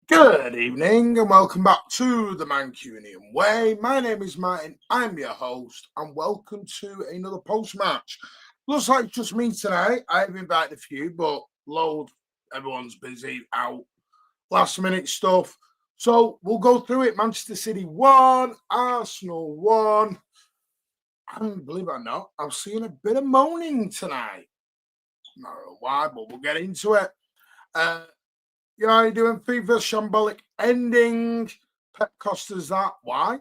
Good evening and welcome back to the Mancunian Way. My name is Martin, I'm your host, and welcome to another post-match. Looks like just me tonight. I've invited a few, but everyone's busy out. Last minute stuff. So we'll go through it. Manchester City 1, Arsenal 1. And believe it or not, I've seen a bit of moaning tonight. Not know why, but we'll get into it. You know, you're doing FIFA shambolic ending. Pep cost us that. Why?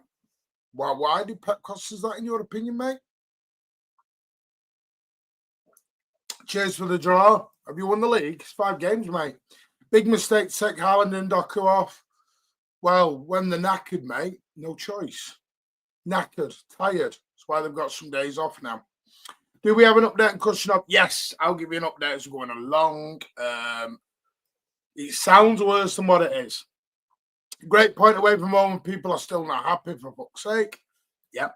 Why did Pep cost us that, in your opinion, mate? Cheers for the draw. Have you won the league? It's 5 games, mate. Big mistake to take Haaland and Doku off. Well, when they're knackered, mate, no choice. Knackered, tired. That's why they've got some days off now. Do we have an update on cushion up? Yes, I'll give you an update as we're going along. It sounds worse than what it is. Great point away from home. People are still not happy, for fuck's sake. Yep.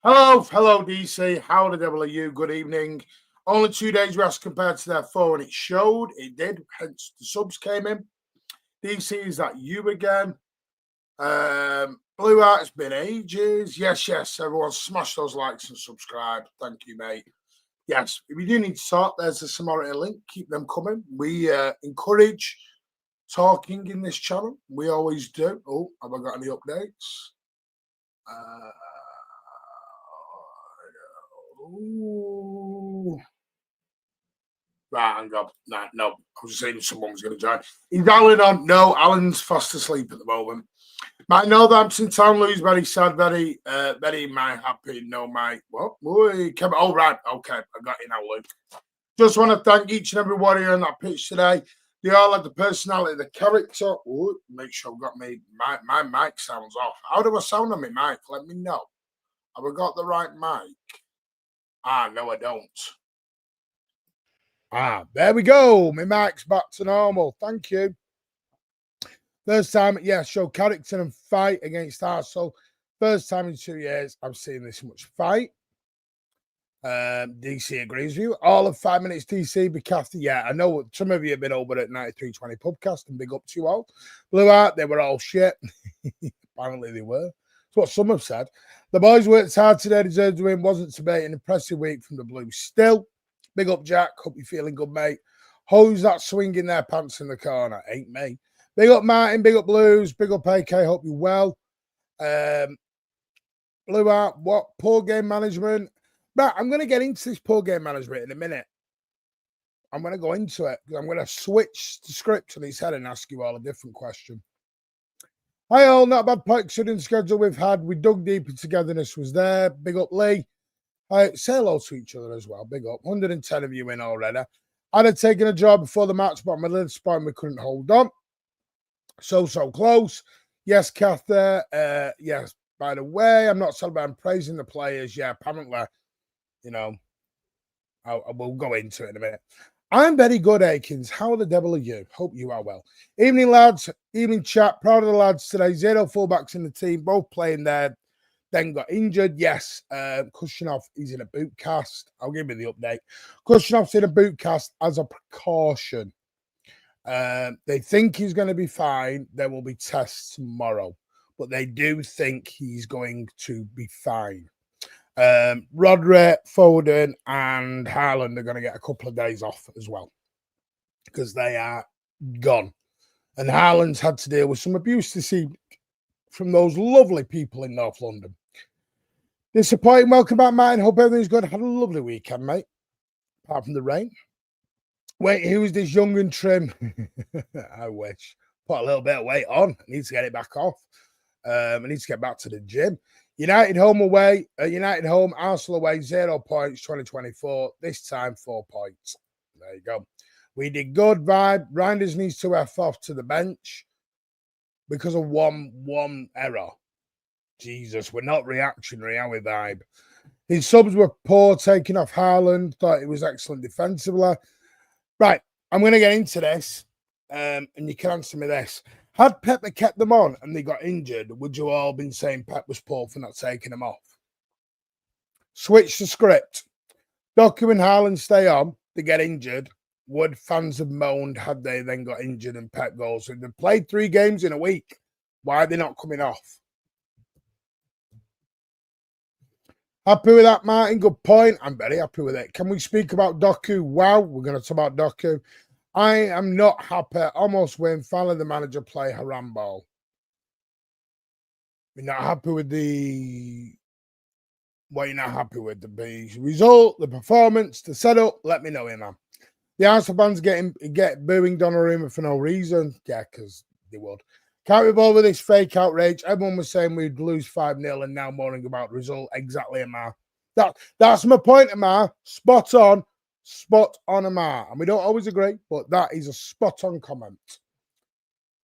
Hello, DC. How the devil are you? Good evening. Only 2 days rest compared to their 4, and it showed. It did. Hence the subs came in. DC, is that you again? Blue Art, it's been ages. Yes. Everyone smash those likes and subscribe. Thank you, mate. Yes, if you do need to talk, there's a Samaritan link. Keep them coming. We encourage talking in this channel. We always do. Oh, have I got any updates? Right, hang on. No. I was just saying someone was going to join. Is Alan on? No, Alan's fast asleep at the moment. Mike Northampton Town lose, very sad, very my happy. No, Mike. What? Oh, right. Okay, I got you now, Luke. Just want to thank each and every warrior on that pitch today. They all had the personality, the character. Ooh, make sure I've got my mic sounds off. How do I sound on my mic? Let me know. Have I got the right mic? No, I don't. There we go. My mic's back to normal. Thank you. First time, show character and fight against Arsenal. First time in 2 years I've seen this much fight. DC agrees with you. All of 5 minutes, DC, be casted. Yeah, I know some of you have been over at 9320 Pubcast, and big up to you all. Blue Art, they were all shit. Apparently they were. That's what some have said. The boys worked hard today, deserved to win. Wasn't to be an impressive week from the Blues. Still, big up, Jack. Hope you're feeling good, mate. Who's that swinging their pants in the corner? Ain't me. Big up, Martin. Big up, Blues. Big up, AK. Hope you're well. Blue Art, what? Poor game management. Right, I'm going to get into this poor game management in a minute. I'm going to go into it. I'm going to switch the script on its head and ask you all a different question. Hi all, not a bad Pike-Sudden schedule we've had. We dug deep and togetherness was there. Big up Lee. Say hello to each other as well. Big up. 110 of you in already. I'd have taken a draw before the match, but I'm a little disappointed we couldn't hold on. So close. Yes, Kath there. Yes, by the way, I'm not celebrating praising the players. Yeah, apparently, you know, I will go into it in a minute. I'm very good, Akins. How the devil are you? Hope you are well. Evening, lads. Evening, chat. Proud of the lads today. 0 fullbacks in the team, both playing there. Then got injured. Yes, Kushinov is in a boot cast. I'll give you the update. Kushinov's in a boot cast as a precaution. They think he's going to be fine. There will be tests tomorrow, but they do think he's going to be fine. Rodri, Foden, and Haaland are going to get a couple of days off as well because they are gone. And Haaland's had to deal with some abuse this evening from those lovely people in North London. Disappointing. Welcome back, Martin. Hope everything's good. Had a lovely weekend, mate. Apart from the rain. Wait, who is this young and trim? I wish. Put a little bit of weight on. I need to get it back off. I need to get back to the gym. United home away. United home, Arsenal away, 0 points, 2024. This time, 4 points. There you go. We did good vibe. Reinders needs to F off to the bench because of one error. Jesus, we're not reactionary, are we, vibe? His subs were poor, taking off Haaland. Thought it was excellent defensively. Right, I'm going to get into this, and you can answer me this. Had Pep kept them on and they got injured, would you all been saying Pep was poor for not taking them off? Switch the script. Doku and Haaland stay on, they get injured. Would fans have moaned had they then got injured and Pep goes? So they've played 3 games in a week. Why are they not coming off? Happy with that, Martin? Good point. I'm very happy with it. Can we speak about Doku? Wow, we're going to talk about Doku. I am not happy. Almost win. Finally, the manager play haram ball. We're not happy with the... What you're not happy with? The result, the performance, the setup. Let me know, man. The Arsenal fans get booing Donnarumma for no reason. Yeah, because they would. Can't be bothered with this fake outrage. Everyone was saying we'd lose 5-0 and now moaning about the result. Exactly, Amar. That's my point, Amar. Spot on, Amar. And we don't always agree, but that is a spot on comment.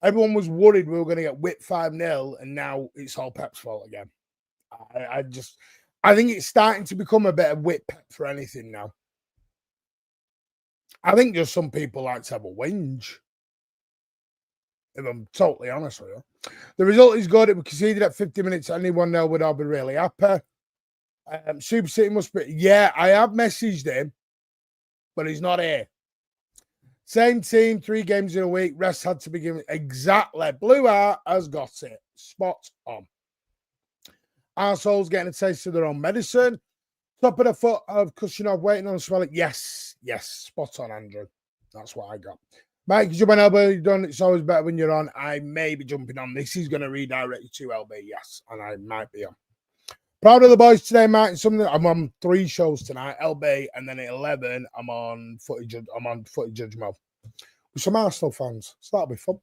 Everyone was worried we were going to get whipped 5-0 and now it's all Pep's fault again. I think it's starting to become a bit of whip Pep for anything now. I think just some people like to have a whinge. If I'm totally honest with you. The result is good. It was conceded at 50 minutes. Anyone know would I be really happy? Super City must be. Yeah, I have messaged him, but he's not here. Same team, 3 games in a week. Rest had to be given. Exactly. Blue Heart has got it. Spot on. Arseholes getting a taste of their own medicine. Top of the foot of Kushinov waiting on a swelling. Yes. Spot on, Andrew. That's what I got. Mike, jump on LB done. It's always better when you're on. I may be jumping on. This is going to redirect you to LB, yes. And I might be on. Proud of the boys today, Mike. I'm on 3 shows tonight. LB, and then at 11, I'm on footage Judge Mo. With some Arsenal fans. So that'll be fun.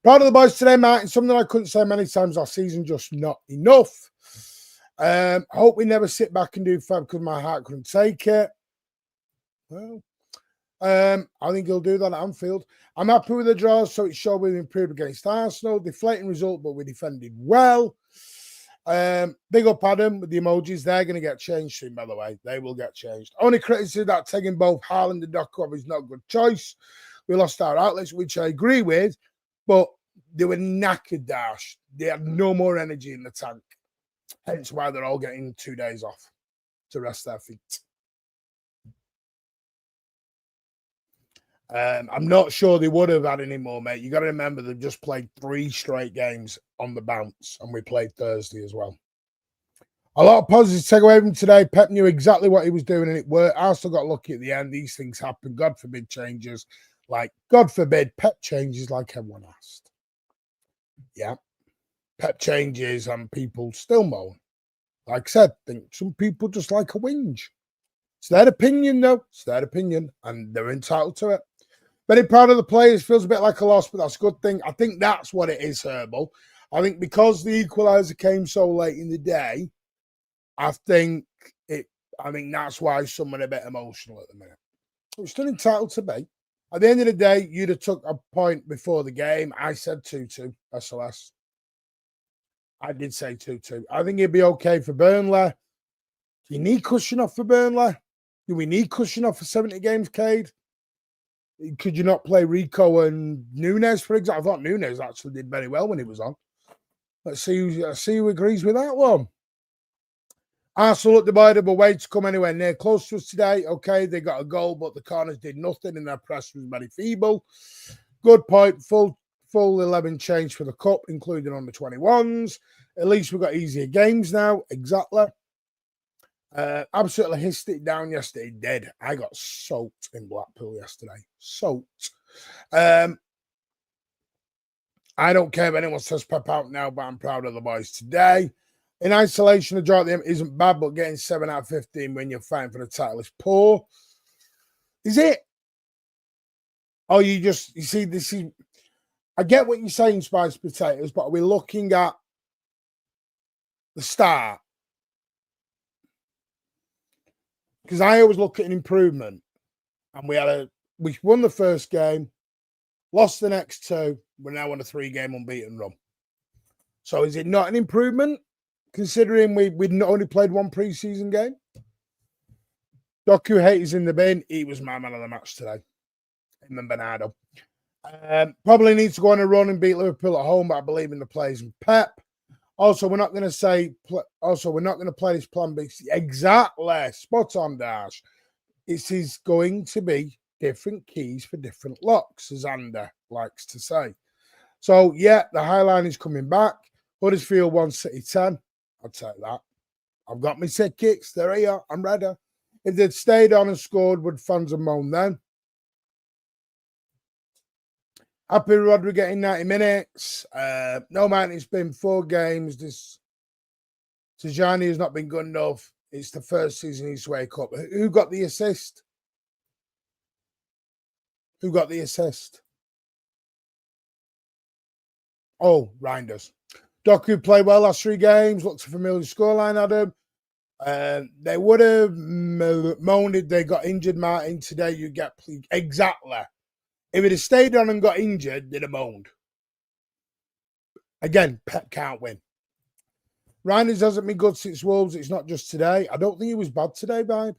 Proud of the boys today, Martin. Something I couldn't say many times last season, just not enough. Hope we never sit back and do fab because my heart couldn't take it. Well, I think he'll do that at Anfield. I'm happy with the draws, so it showed we've improved against Arsenal. Deflating result, but we defended well. Big up Adam with the emojis. They're going to get changed soon, by the way. They will get changed. Only criticism that taking both Haaland and Doku is not a good choice. We lost our outlets, which I agree with, but they were knackered, Dash. They had no more energy in the tank. Hence why they're all getting 2 days off to rest their feet. I'm not sure they would have had any more, mate. You got to remember they've just played 3 straight games on the bounce, and we played Thursday as well. A lot of positives to take away from today. Pep knew exactly what he was doing, and it worked. Arsenal got lucky at the end. These things happen. God forbid changes. God forbid Pep changes like everyone asked. Yeah. Pep changes and people still moan. Like I said, I think some people just like a whinge. It's their opinion, though. It's their opinion, and they're entitled to it. Very proud of the players. Feels a bit like a loss, but that's a good thing. I think that's what it is, Herbal. I think because the equaliser came so late in the day, I think that's why someone a bit emotional at the minute. We're still entitled to be. At the end of the day, you'd have took a point before the game. I said 2-2 SOS. I did say 2-2. I think it'd be okay for Burnley. Do you need cushion off for Burnley? Do we need cushion off for 70 games, Cade? Could you not play Rico and Nunes, for example? I thought Nunes actually did very well when he was on. Let's see who agrees with that one. Arsenal looked avoidable way to come anywhere near close to us today. Okay, they got a goal, but the corners did nothing and their press was very feeble. Good point. Full 11 change for the cup, including on the 21s. At least we've got easier games now. Exactly. Absolutely hissed it down yesterday. Did. I got soaked in Blackpool yesterday. Soaked. I don't care if anyone says Pep out now, but I'm proud of the boys today. In isolation, the draw at the end isn't bad, but getting 7 out of 15 when you're fighting for the title is poor. Is it? Oh, you see, this is... I get what you're saying, Spice Potatoes, but are we looking at the start? Because I always look at an improvement. And we won the first game, lost the next 2. We're now on a 3-game unbeaten run. So is it not an improvement, considering we'd not only played 1 preseason game? Doku Hate is in the bin. He was my man of the match today. Him and Bernardo. Probably needs to go on a run and beat Liverpool at home, but I believe in the players and Pep. Also, we're not going to play this plan B. Exactly. Spot on, Dash. It is going to be different keys for different locks, as Ander likes to say. So, yeah, the High Line is coming back. Huddersfield 1, City 10. I'll take that. I've got my tickets. There I are. I'm ready. If they'd stayed on and scored, would fans have moaned then? Happy Rodri getting 90 minutes. No, man, it's been 4 games. This Tijani has not been good enough. It's the first season he's to wake up. Who got the assist? Who got the assist? Oh, Reinders. Doku played well last 3 games. Looked a familiar scoreline, Adam. They would have moaned if they got injured, Martin. Today you get exactly. If it had stayed on and got injured, they'd have moaned. Again, Pep can't win. Reinders hasn't been good since Wolves. It's not just today. I don't think he was bad today, babe.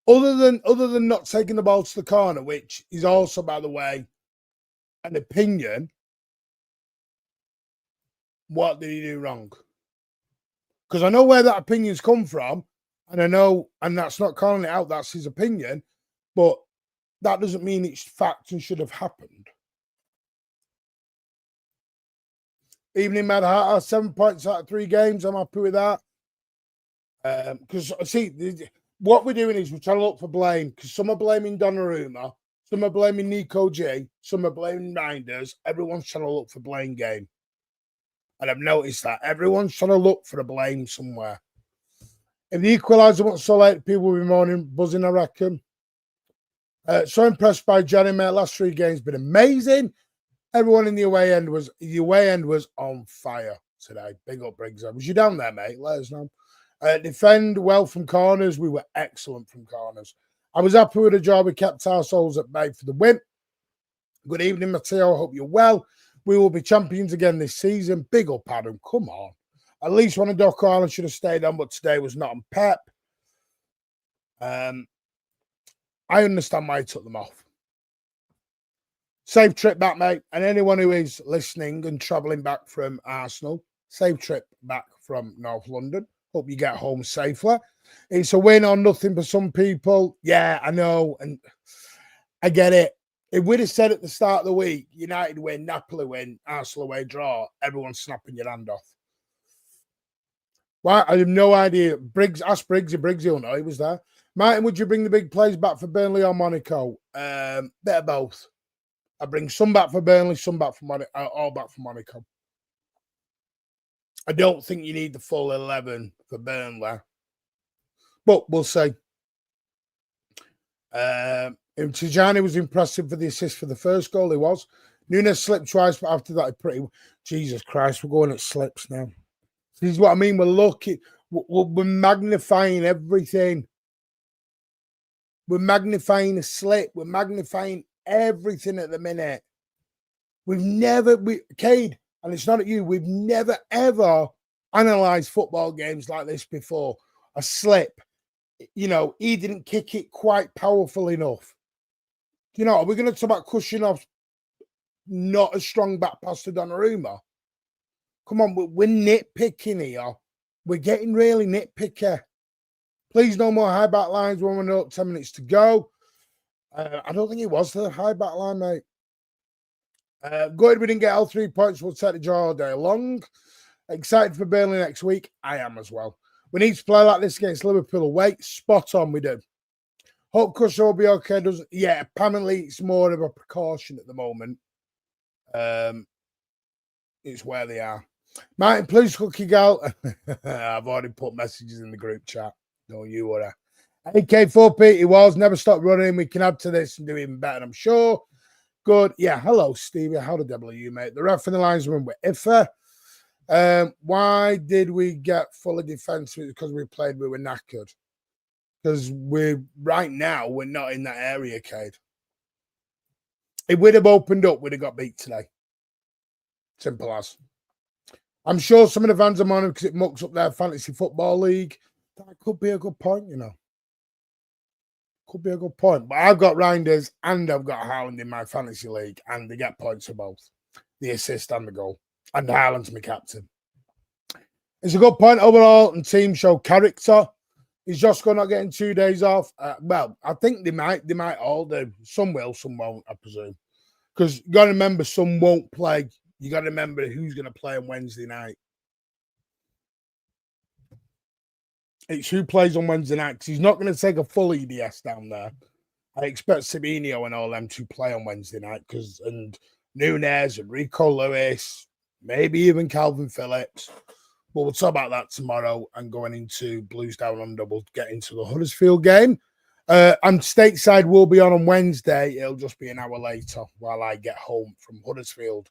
Other than not taking the ball to the corner, which is also, by the way, an opinion. What did he do wrong? Because I know where that opinion's come from, and I know, and that's not calling it out, that's his opinion, but that doesn't mean it's fact and should have happened. Evening Mad Heart, 7 points out of 3 games. I'm happy with that. Because, see, what we're doing is we're trying to look for blame, because some are blaming Donnarumma, some are blaming Nico G, some are blaming Reinders. Everyone's trying to look for blame game. And I've noticed that. Everyone's trying to look for a blame somewhere. If the equaliser wasn't so late, people will be moaning, buzzing, I reckon. So impressed by Johnny, mate. Last 3 games been amazing. Everyone in the away end was on fire today. Big up, Briggs. Was you down there, mate? Let us know. Defend well from corners. We were excellent from corners. I was happy with the job. We kept our souls at bay for the win. Good evening, Matteo. I hope you're well. We will be champions again this season. Big up, Adam. Come on. At least one of Doc Ireland should have stayed on, but today was not on Pep. I understand why he took them off. Safe trip back, mate. And anyone who is listening and travelling back from Arsenal, safe trip back from North London. Hope you get home safely. It's a win or nothing for some people. Yeah, I know. And I get it. If we'd have said at the start of the week, United win, Napoli win, Arsenal away draw, everyone's snapping your hand off. Well, I have no idea. Ask Briggs. Briggs, he'll know. He was there. Martin, would you bring the big plays back for Burnley or Monaco? Bit of both. I bring some back for Burnley, some back for Monaco, all back for Monaco. I don't think you need the full 11 for Burnley. But we'll see. Tijani was impressive for the assist for the first goal. He was. Nunes slipped twice, but after that, Jesus Christ, we're going at slips now. This is what I mean. We're looking, we're magnifying everything. We're magnifying a slip. We're magnifying everything at the minute. Cade, and it's not at you, we've never, ever analysed football games like this before. A slip. You know, he didn't kick it quite powerful enough. You know, are we going to talk about Kushinov's not a strong back pass to Donnarumma? Come on, we're nitpicking here. We're getting really nitpicky. Please, no more high back lines when we're up 10 minutes to go. I don't think it was the high back line, mate. Good, we didn't get all 3 points. We'll take the draw all day long. Excited for Burnley next week? I am as well. We need to play like this against Liverpool away. Spot on, we do. Hope Crusher will be okay. Yeah, apparently it's more of a precaution at the moment. It's where they are. Martin, please cookie gal. I've already put messages in the group chat. Don't you worry. AK4P, he was never stopped running. We can add to this and do even better, I'm sure. Good. Yeah, hello, Stevie. How the devil are you, mate? The ref and the linesman were iffy. Why did we get fully defensive? Because we were knackered. Because right now, we're not in that area, Cade. If we'd have opened up, we'd have got beat today. Simple as. I'm sure some of the fans are moaning because it mucks up their fantasy football league. That could be a good point, you know. Could be a good point. But I've got Reinders and I've got Haaland in my fantasy league, and they get points for both. The assist and the goal. And Haaland's my captain. It's a good point overall, and team show character. Is Josko not getting 2 days off? Well, I think they might all do. Some will, some won't, I presume. Because you got to remember, some won't play. You got to remember who's going to play on Wednesday night. It's who plays on Wednesday night, because he's not going to take a full EDS down there. I expect Sabinho and all them to play on Wednesday night, and Nunes and Rico Lewis, maybe even Calvin Phillips. But we'll talk about that tomorrow and going into Blues Down Under. We'll get into the Huddersfield game. And Stateside will be on Wednesday. It'll just be an hour later while I get home from Huddersfield.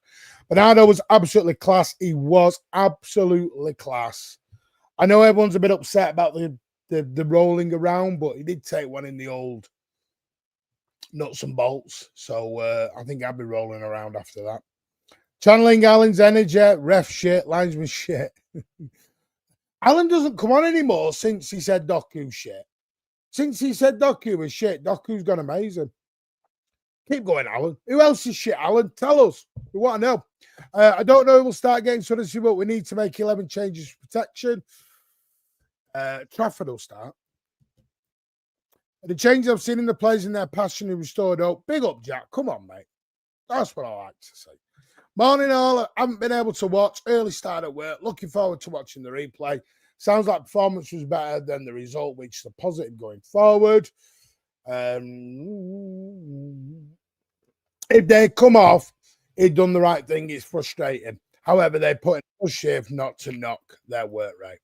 Bernardo was absolutely class. He was absolutely class. I know everyone's a bit upset about the rolling around, but he did take one in the old nuts and bolts. So I think I'll be rolling around after that. Channeling Alan's energy, ref shit, linesman shit. Alan doesn't come on anymore since he said Doku shit. Since he said Doku was shit, Doku's gone amazing. Keep going, Alan. Who else is shit, Alan? Tell us. We want to know. I don't know who will start getting Huddersfield, but we need to make 11 changes for protection. Trafford will start. The changes I've seen in the players in their passion and restored hope. Big up, Jack. Come on, mate. That's what I like to say. Morning all. I haven't been able to watch. Early start at work. Looking forward to watching the replay. Sounds like performance was better than the result, which is a positive going forward. If they come off, he'd done the right thing. It's frustrating. However, they put in a shift not to knock their work rate.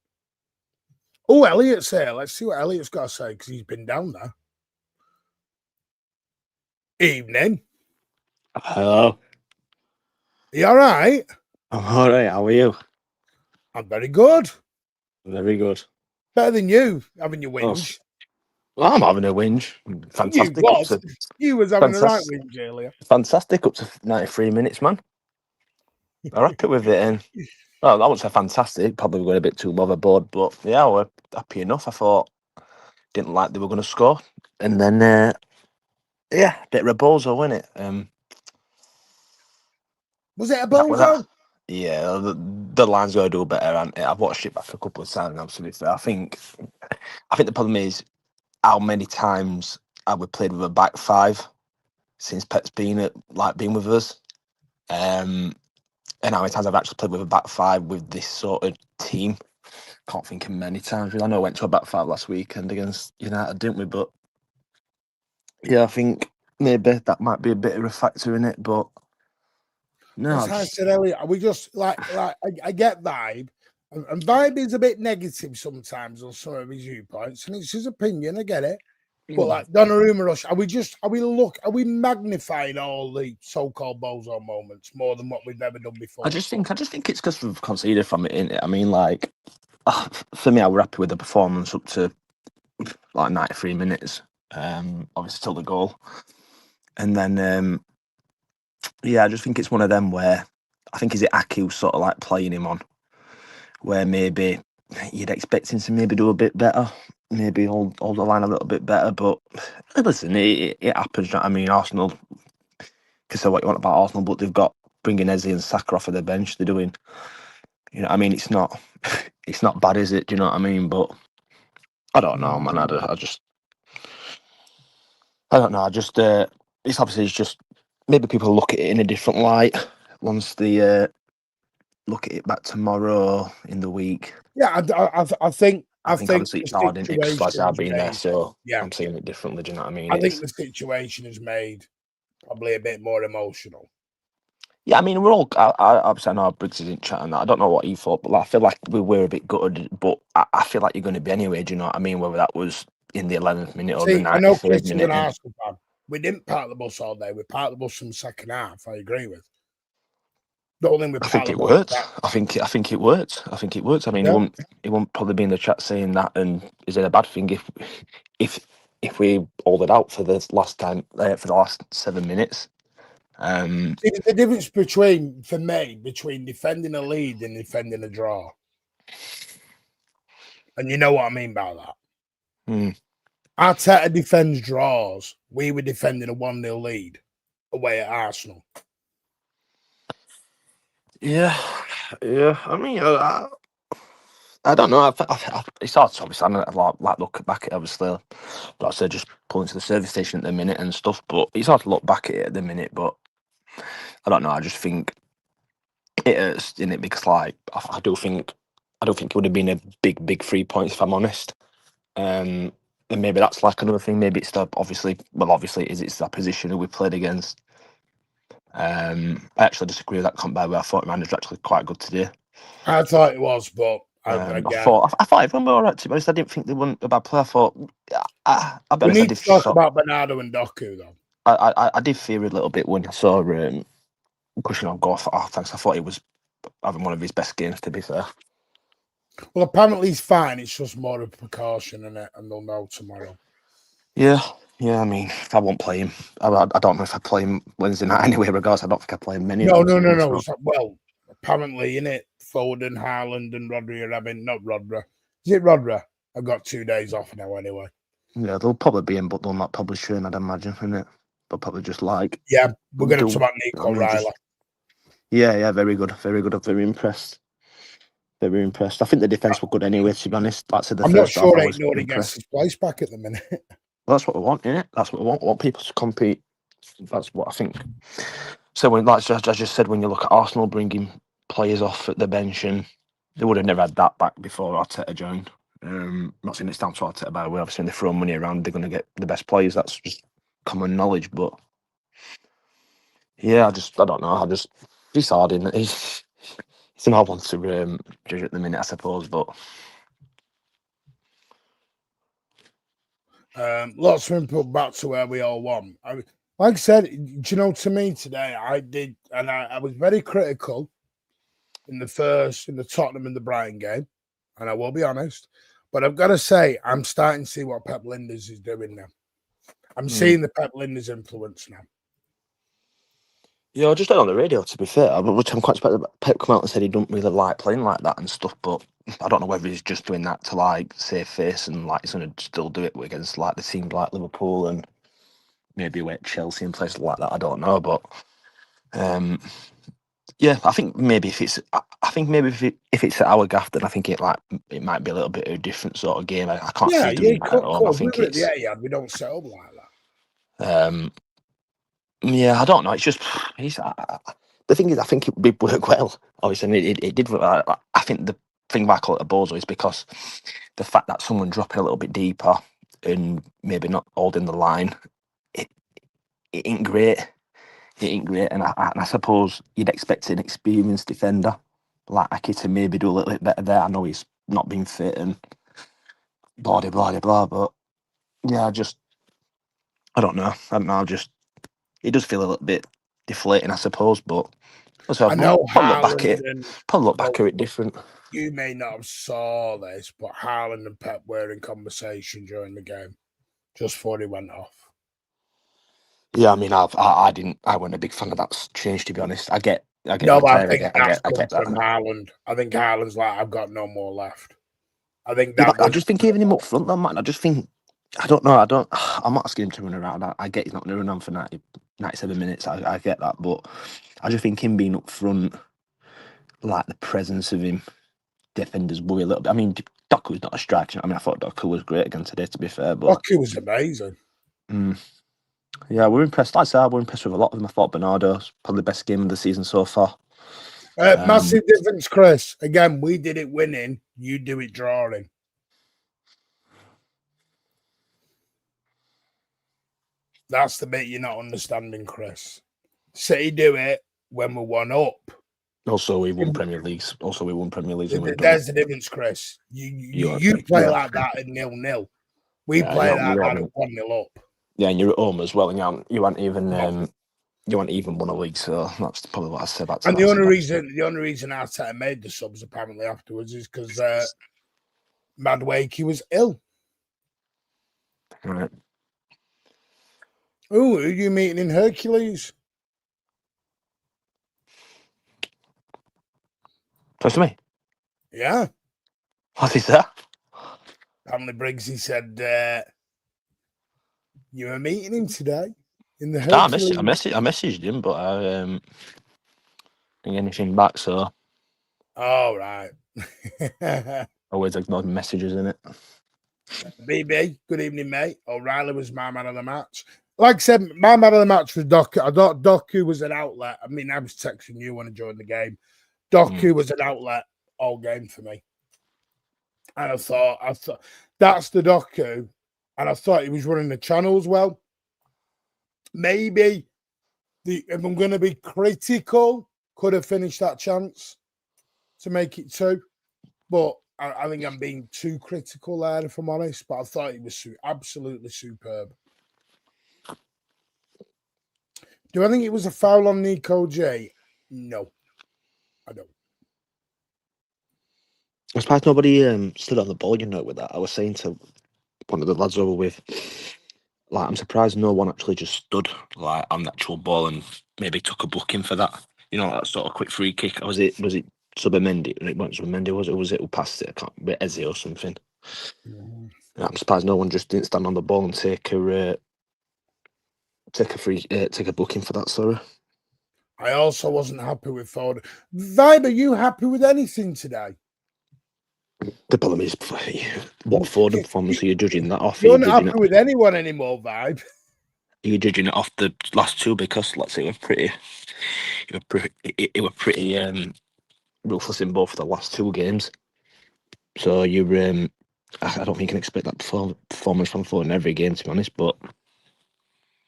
Oh, Elliot's here. Let's see what Elliot's got to say, because he's been down there. Evening. Hello. Are you all right? I'm all right. How are you? I'm very good. Very good. Better than you, having your whinge. Well, I'm having a whinge. Fantastic. You was having a right whinge earlier. Fantastic up to 93 minutes, man. I'm happy with it. And well, I wouldn't say fantastic. Probably going a bit too overboard, but yeah, we're happy enough. I thought didn't like they were going to score, and then yeah, a bit of a bozo, wasn't it? Was it a bozo? Yeah, the line's got to do better. And I've watched it back a couple of times. Absolutely fair. I think the problem is how many times have we played with a back five since Pet's been with us, and how many times I've actually played with a back five with this sort of team. Can't think of many times. I know I went to a back five last weekend against United, didn't we? But yeah, I think maybe that might be a bit of a factor in it. But no, as I said earlier, we just like I get vibe, And Vibe is a bit negative sometimes on some of his viewpoints, and it's his opinion. I get it. But like Donnarumma Rush, are we magnifying all the so-called bozo moments more than what we've ever done before? I just think it's because we've conceded from it, innit? I mean, like, for me, I was happy with the performance up to like 93 minutes. Obviously, till the goal, and then yeah, I just think it's one of them where I think is it Aki who's sort of like playing him on, where maybe you'd expect him to maybe do a bit better, maybe hold the line a little bit better. But listen, it happens. You know what I mean, Arsenal. Can say what you want about Arsenal, but they've got bringing Eze and Saka off of the bench. They're doing, you know, I mean, it's not bad, is it? Do you know what I mean? But I don't know, man. I don't know. It's obviously it's just maybe people look at it in a different light once they look at it back tomorrow in the week. Yeah, I think obviously the it's hard, isn't it? Because like I said, I've situation been there, made. so Yeah, I'm seeing it differently. Do you know what I mean? I think the situation is made probably a bit more emotional. Yeah, I mean, we're all. Obviously, I know Briggs didn't chat on that. I don't know what he thought, but like, I feel like we were a bit gutted. But I feel like you're going to be anyway. Do you know what I mean? Whether that was in the 11th minute or the See, I know Chris 93rd is minute. an Arsenal fan. We didn't park the bus all day. We parked the bus in the second half. I agree with. The only thing we I think parked it the bus. worked. I think it worked. I think it worked. I mean, Yeah. he won't probably be in the chat saying that. And is it a bad thing if we hold it out for the last time for the last 7 minutes? See, the difference between defending a lead and defending a draw, and you know what I mean by that. Arteta defends draws. We were defending a 1-0 lead away at Arsenal. Yeah. I mean, I don't know. It's hard to obviously like look back at it, obviously. Like I said, just pulling to the service station at the minute and stuff. But it's hard to look back at it at the minute. But I don't know. I just think it hurts in it because, like, I do think it would have been a big 3 points if I'm honest. And maybe that's like another thing. Maybe it's obviously it's that position who we played against. I actually disagree with that comment by the way. I thought Randers were actually quite good today. I thought it was, but I thought everyone were alright. To be honest, I didn't think they weren't a bad player. I thought we need to talk about Bernardo and Doku though. I did fear a little bit when I saw pushing on goal. Thanks. I thought he was having one of his best games. To be fair. Well, apparently he's fine. It's just more of a precaution, and they'll know tomorrow. Yeah. I mean, if I won't play him, I don't know if I play him Wednesday night anyway. Regardless, I don't think I play him many. No. Well, apparently, in it, Foden, Haaland, and Rodri are having not Rodri. Is it Rodri? I've got 2 days off now anyway. Yeah, they'll probably be in, but they'll not probably train. I'd imagine, isn't it? They'll probably just like. Yeah, we're going to talk about Nico Riley. Yeah, very good. I'm very impressed. I think the defence were good anyway, to be honest. Like I said, I'm not sure Nori gets his place back at the minute. Well, that's what we want, innit? That's what we want. We want people to compete. That's what I think. So, when, like I just said, when you look at Arsenal bringing players off at the bench, and they would have never had that back before Arteta joined. Not saying it's down to Arteta, by the way. Obviously, when they throw money around, they're going to get the best players. That's just common knowledge. But yeah, I don't know. It's hard, isn't it? It's an hard one to judge at the minute, I suppose. But lots of input back to where we all want. Like I said, to me today, I did, and I was very critical in the Tottenham and the Brighton game, and I will be honest, but I've got to say, I'm starting to see what Pep Linders is doing now. I'm seeing the Pep Linders influence now. Yeah, I just heard on the radio, to be fair, which I'm quite surprised about. Pep come out and said he don't really like playing like that and stuff, but I don't know whether he's just doing that to like save face and like he's going to still do it against like the teams like Liverpool and maybe away at Chelsea and places like that. I don't know, but yeah, I think maybe if it's at our gaff, then I think it might be a little bit of a different sort of game. I can't see it doing that at all. I think it's we don't set up like that. Yeah, I don't know. It's just the thing is, I think it did work well. Obviously, and it did. I think the thing why I call it a bozo is because the fact that someone dropping a little bit deeper and maybe not holding the line, it ain't great. It ain't great, and I suppose you'd expect an experienced defender like Aki to maybe do a little bit better there. I know he's not been fit and blah blah blah blah, but yeah, I don't know. It does feel a little bit deflating, I suppose. But also, I know probably look back at Haaland it. and Probably look back at it different. you may not have saw this, but Haaland and Pep were in conversation during the game just before he went off. Yeah, I mean, I didn't. I wasn't a big fan of that change, to be honest. I get. No, but I I think get that's that. from Haaland. I think Haaland's like, I've got no more left. I think Yeah, that but I was. just think even him up front, though, man. I just think I don't know. I'm not asking him to run around. I get he's not going to run on for 97 minutes. I get that, but I just think him being up front, like the presence of him, defenders worry a little bit. I mean, Doku's not a striker. I mean, I thought Doku was great again today, to be fair. But Doku was amazing. Yeah, we're impressed. Like I said, we're impressed with a lot of them. I thought Bernardo's probably the best game of the season so far. Massive difference, Chris. Again, we did it winning. You do it drawing. That's the bit you're not understanding, Chris. City do it when we're 1-up. Also, we won Premier Leagues. There's the difference, Chris. You play like that at 0-0. We play like that at 1-0 up. Yeah, and you're at home as well, and you aren't even won a league. So that's probably what I said about. And the only reason Arteta made the subs apparently afterwards is because Madueke was ill. Right. Oh, who are you meeting in Hercules? Close to me. Yeah. What is that? Apparently, Briggsy said you were meeting him today in the Hercules. I messaged him, but I didn't get anything back. So. Oh, right. Always ignoring messages, innit? BB, good evening, mate. O'Reilly was my man of the match. Like I said, my man of the match was Doku. I thought Doku was an outlet. I mean, I was texting you when I joined the game. Doku was an outlet all game for me. And I thought that's the Doku. And I thought he was running the channels well. Maybe, if I'm going to be critical, could have finished that chance to make it 2. But I think I'm being too critical there, if I'm honest. But I thought he was absolutely superb. Do I think it was a foul on Nico J? No, I don't. I'm surprised nobody stood on the ball, with that. I was saying to one of the lads over with, like, I'm surprised no one actually just stood, like, on the actual ball and maybe took a booking for that. That sort of quick free kick. Or was it Subamendi? It wasn't Subamendi, was it? Was it who passed it? I can't remember, Eze or something. I'm surprised no one just didn't stand on the ball and take a booking for that. Sorry. I also wasn't happy with Foden. Vibe, are you happy with anything today? The problem is, what Foden performance are you judging that off? You're not happy with anyone anymore, Vibe. Are you judging it off the last 2? Because let's say it were pretty ruthless in both of the last 2 games. So I don't think you can expect that performance from Foden every game, to be honest. But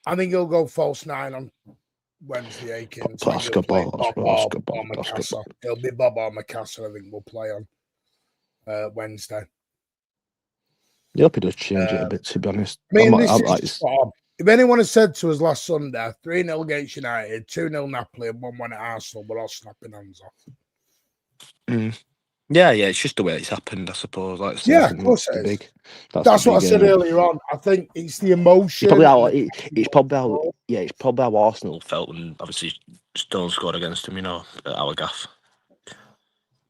I think he'll go false 9 on Wednesday. Aikens. It'll be Bob or Macassar. I think we'll play on Wednesday. I hope he does change it a bit, to be honest. I mean, if anyone had said to us last Sunday, 3-0 against United, 2-0 Napoli, and 1-1 at Arsenal, we're all snapping hands off. Yeah, it's just the way it's happened, I suppose. Like, of course it is. That's what I said earlier on. I think it's the emotion. It's probably how Arsenal felt when obviously Stone scored against them, at our gaff.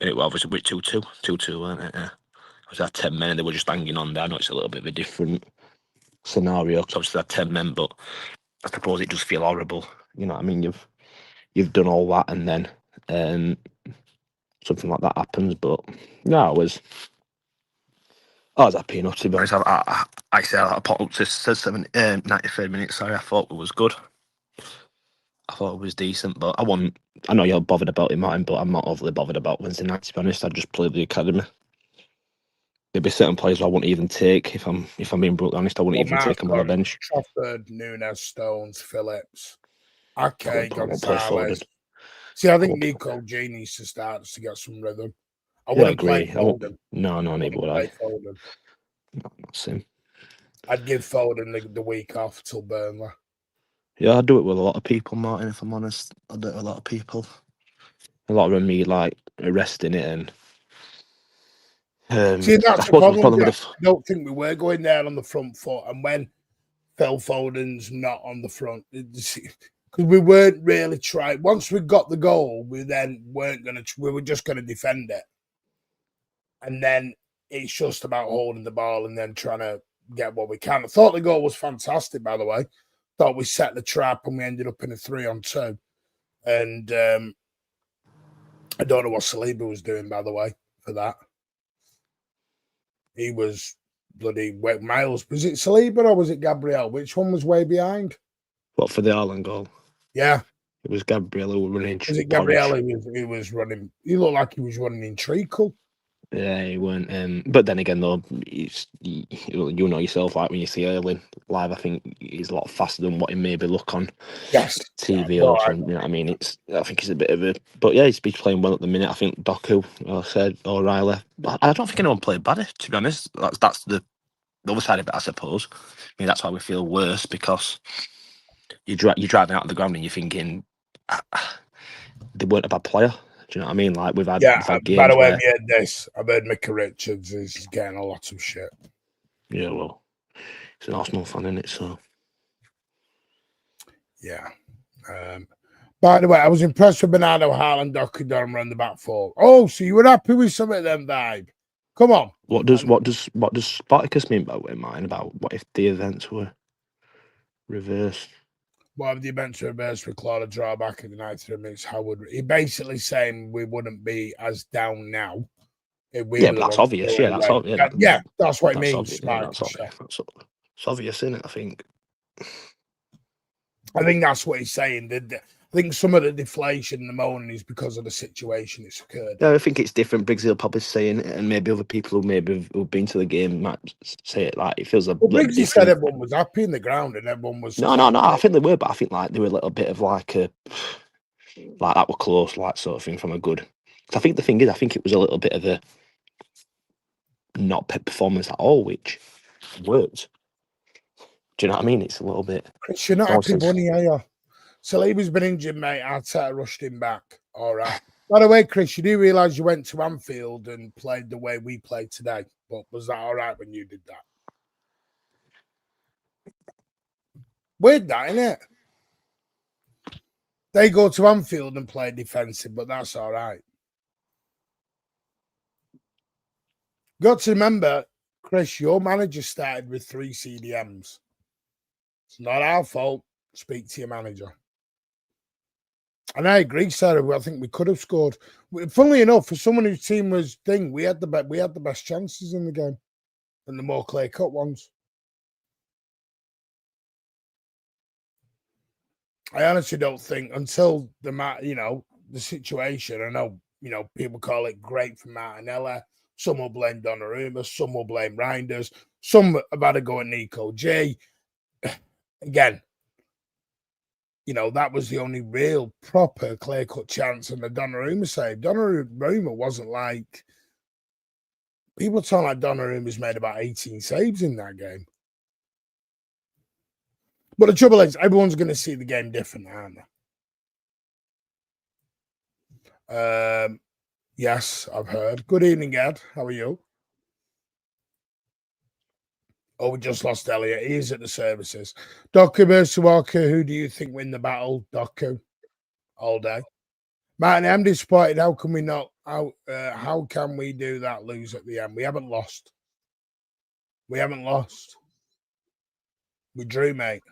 And it was obviously with 2-2, weren't it? Yeah. It was that 10 men and they were just banging on there. I know it's a little bit of a different scenario because obviously that 10 men, but I suppose it does feel horrible. You know what I mean? You've done all that and then something like that happens. But no, I was happy enough, to be honest. I said I popped up to 93 minutes. Sorry, I thought it was good. I thought it was decent, but I know you're bothered about it, Martin, but I'm not overly bothered about Wednesday night, to be honest. I just play the academy. There'd be certain players I wouldn't even take if I'm being brutally honest. I wouldn't even take them on the bench. Trafford, Nunes, Stones, Phillips, Ake, Gonzalez. See, I think Nico G needs to start to get some rhythm. I Yeah, wouldn't play agree. Foden. No, neither would I. Foden. No, not same. I'd give Foden the week off till Burnley. Yeah, I do it with a lot of people, Martin. If I'm honest, I do it with a lot of people. A lot of them me like arresting it and. See, I that's the suppose the problem. problem with I don't think we were going there on the front foot, and when Phil Foden's not on the front, because we weren't really trying. Once we got the goal, we then weren't going to. We were just going to defend it, and then it's just about holding the ball and then trying to get what we can. I thought the goal was fantastic, by the way. Thought we set the trap and we ended up in a 3-on-2. And I don't know what Saliba was doing, by the way, for that. He was bloody miles. Was it Saliba or was it Gabriel? Which one was way behind? What, for the Ireland goal? Yeah. It was Gabriel who was running. Was it Gabriel who was running? He looked like he was running in treacle. Yeah, he weren't. But then again, though, you know yourself, like when you see Erling live, I think he's a lot faster than what he maybe look on TV or something. You know what I mean? I think he's a bit of a. But yeah, he's playing well at the minute. I think Doku, I said, O'Reilly. I don't think anyone played bad, to be honest. That's the other side of it, I suppose. I mean, that's why we feel worse, because you're driving out of the ground and you're thinking they weren't a bad player. Do you know what I mean? Like we've had games. By the way, we had this. I've heard Micah Richards is getting a lot of shit. Yeah, well, he's an Arsenal fan, isn't it? So yeah. By the way, I was impressed with Bernardo, Haaland, Doku, Dormer on the back four. Oh, so you were happy with some of them vibe? Come on. What does Spartacus mean by mine about what if the events were reversed? What if the events were reversed with Claude drawback in the 90 minutes? How would he basically saying we wouldn't be as down now? Yeah, but that's obvious. Yeah, that's obvious. Yeah, that's what it means. It's obvious, isn't it? I think that's what he's saying. I think some of the deflation and the moaning is because of the situation that's occurred. Yeah, I think it's different. Briggsy will probably saying it, and maybe other people who've been to the game might say it like it feels a little Briggsy said everyone was happy in the ground and everyone was. No. I think they were, but I think like they were a little bit of like that were close, like sort of thing from a good. I think the thing is, I think it was a little bit of a not performance at all, which worked. Do you know what I mean? It's a little bit. Chris, you're not happy, bunny, are you? Saliba's been injured, mate. Arteta rushed him back. All right. By the way, Chris, you do realise you went to Anfield and played the way we played today. But was that all right when you did that? Weird that, isn't it? They go to Anfield and play defensive, but that's all right. Got to remember, Chris, your manager started with 3 CDMs. It's not our fault. Speak to your manager. And I agree, Sarah. I think we could have scored. Funnily enough, for someone whose team was we had the best chances in the game, and the more clear-cut ones. I honestly don't think until the situation. I know people call it great for Martinelli. Some will blame Donnarumma. Some will blame Reinders. Some have had to go at Nico J. Again. That was the only real proper clear-cut chance, and the Donnarumma save. Donnarumma wasn't like people talking like Donnarumma's made about 18 saves in that game. But the trouble is, everyone's going to see the game different, aren't they? Yes, I've heard. Good evening, Ed. How are you? Oh, we just lost Elliot. He is at the services. Doku versus Walker. Who do you think win the battle? Doku. All day. Martin, I'm disappointed. How can we not? How can we do that? Lose at the end. We haven't lost. We drew, mate.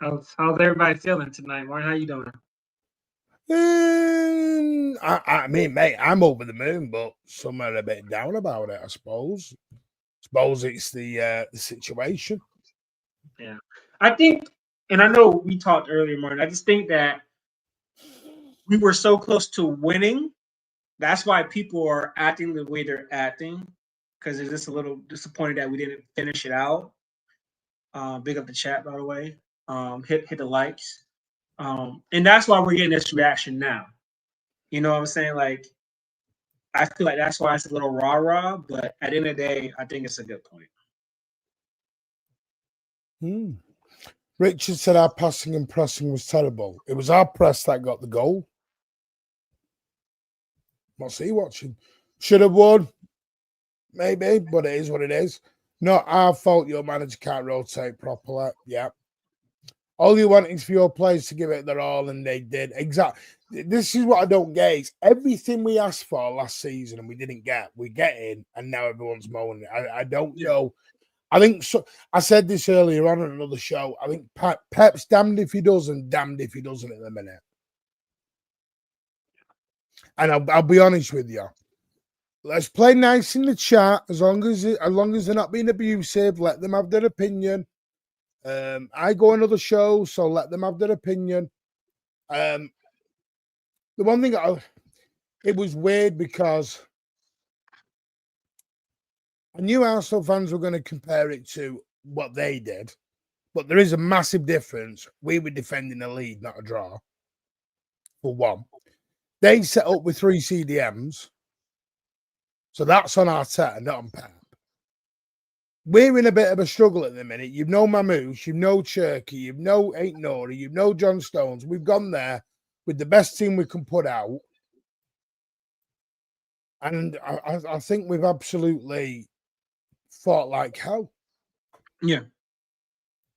How's everybody feeling tonight, Martin? How you doing? I mean, mate, I'm over the moon, but some are a bit down about it, I suppose. Suppose it's the situation. Yeah. I think, and I know we talked earlier, Martin, I just think that we were so close to winning. That's why people are acting the way they're acting, because they're just a little disappointed that we didn't finish it out. Big up the chat, by the way. Hit the likes. And that's why we're getting this reaction now. You know what I'm saying? Like, I feel like that's why it's a little rah-rah, but at the end of the day, I think it's a good point. Richard said our passing and pressing was terrible. It was our press that got the goal. What's he watching? Should have won. Maybe, but it is what it is. Not our fault your manager can't rotate properly. Yeah. All you want is for your players to give it their all, and they did. Exactly. This is what I don't get. Is everything we asked for last season and we didn't get, we get in, and now everyone's moaning. I don't know. I think so. I said this earlier on another show. I think Pep's damned if he does and damned if he doesn't at the minute. And I'll be honest with you. Let's play nice in the chat as long as they're not being abusive. Let them have their opinion. I go on other shows, so let them have their opinion. The one thing it was weird because I knew Arsenal fans were going to compare it to what they did, but there is a massive difference. We were defending a lead, not a draw. For one, they set up with 3 CDMs, so that's on Arteta, not on Pep. We're in a bit of a struggle at the minute. You've no Mamouche, you've no Cherky, you've no Ain't Nori, you've no John Stones. We've gone there with the best team we can put out. And I think we've absolutely fought like hell. Yeah.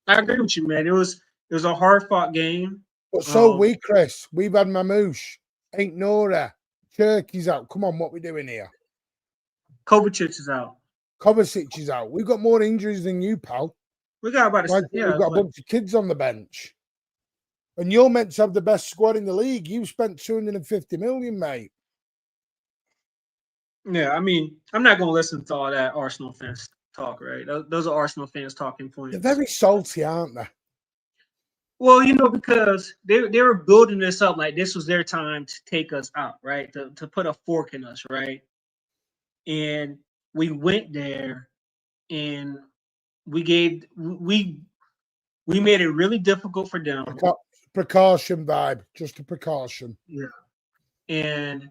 I agree with you, man. It was a hard-fought game. But so we, Chris. We've had Mamouche, Ain't Nora, Cherky's out. Come on, what we doing here? Kovacic is out. Kovacic is out. We've got more injuries than you, pal. We got about we've got a bunch of kids on the bench. And you're meant to have the best squad in the league. You've spent 250 million, mate. Yeah, I mean, I'm not going to listen to all that Arsenal fans talk, right? Those are Arsenal fans talking points. They're very salty, aren't they? Well, you know, because they were building this up like this was their time to take us out, right? To put a fork in us, right? And we went there and we made it really difficult for them. Precaution vibe, just a precaution. Yeah. And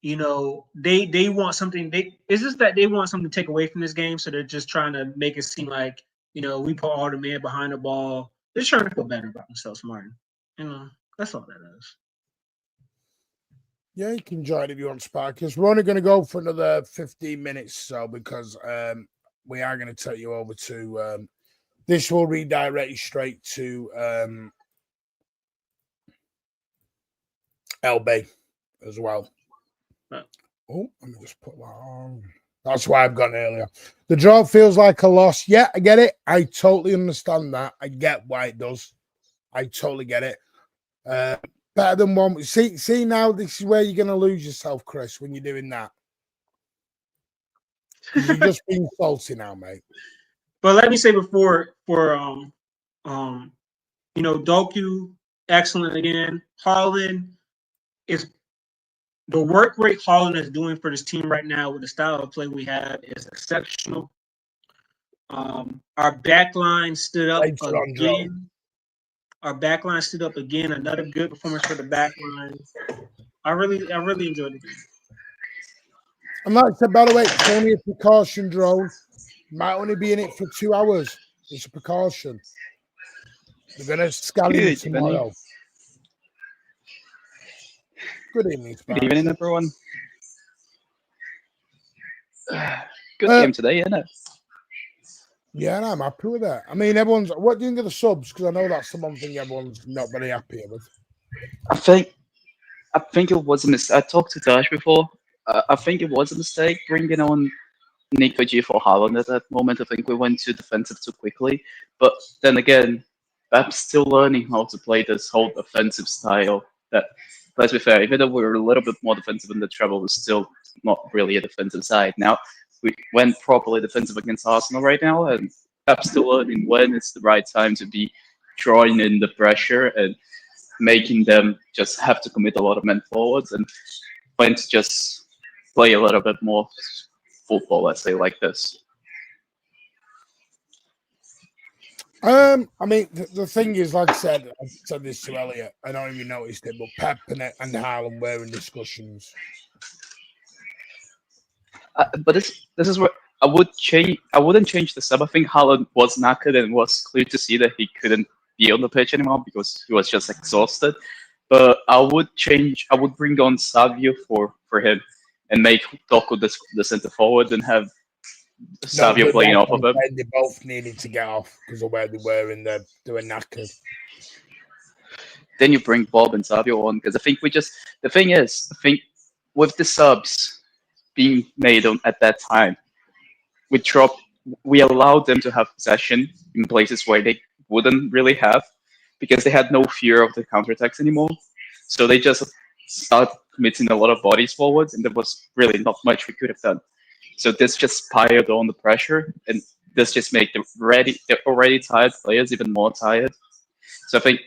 you know, they want something. It's just that they want something to take away from this game, so they're just trying to make it seem like, you know, we put all the man behind the ball. They're trying to feel better about themselves, Martin. You know, that's all that is. Yeah, you can join if you want, Sparkers. We're only going to go for another 15 minutes, so because we are going to take you over to this will redirect you straight to LB as well. Oh, let me just put that on. That's why I've gone earlier. The draw feels like a loss. Yeah, I get it. I totally understand that. I get why it does. I totally get it. Better than one. See now, this is where you're going to lose yourself, Chris, when you're doing that. You're just being salty now, mate. But let me say before, you know, Doku, excellent again. Haaland is the work rate Haaland is doing for this team right now with the style of play we have is exceptional. Our back line stood up again. Our back line stood up again. Another good performance for the back line. I really enjoyed the game. And like I said, by the way, it's only a precaution drone. Might only be in it for 2 hours. It's a precaution. We're going to scan it tomorrow. Good evening, Sparks. Good evening, everyone. Good game today, isn't it? Yeah, and I'm happy with that. I mean, what do you think of the subs? Because I know that's the one thing everyone's not very happy with. I think it was a mistake. I talked to Dash before. I think it was a mistake bringing on Nico G for Haaland at that moment. I think we went too defensive too quickly. But then again, I'm still learning how to play this whole offensive style. That, let's be fair, even though we were a little bit more defensive in the treble, we're still not really a defensive side. Now, we went properly defensive against Arsenal right now, and I'm still learning when it's the right time to be drawing in the pressure and making them just have to commit a lot of men forwards, and when to just play a little bit more football, let's say, like this. I mean, the thing is, like I said this to Elliot. I don't even noticed it, but Pep and Haaland were in discussions. But this is where I would change. I wouldn't change the sub. I think Haaland was knackered and was clear to see that he couldn't be on the pitch anymore because he was just exhausted. But I would change. I would bring on Savio for him and make Doku the center forward and have Savio playing off of him. They both needed to get off because of where they were in the they were knackered. Then you bring Bob and Savio on because I think the thing is, I think with the subs being made at that time, we allowed them to have possession in places where they wouldn't really have because they had no fear of the counterattacks anymore. So they just started committing a lot of bodies forwards, and there was really not much we could have done. So this just piled on the pressure, and this just made the already tired players even more tired. So I think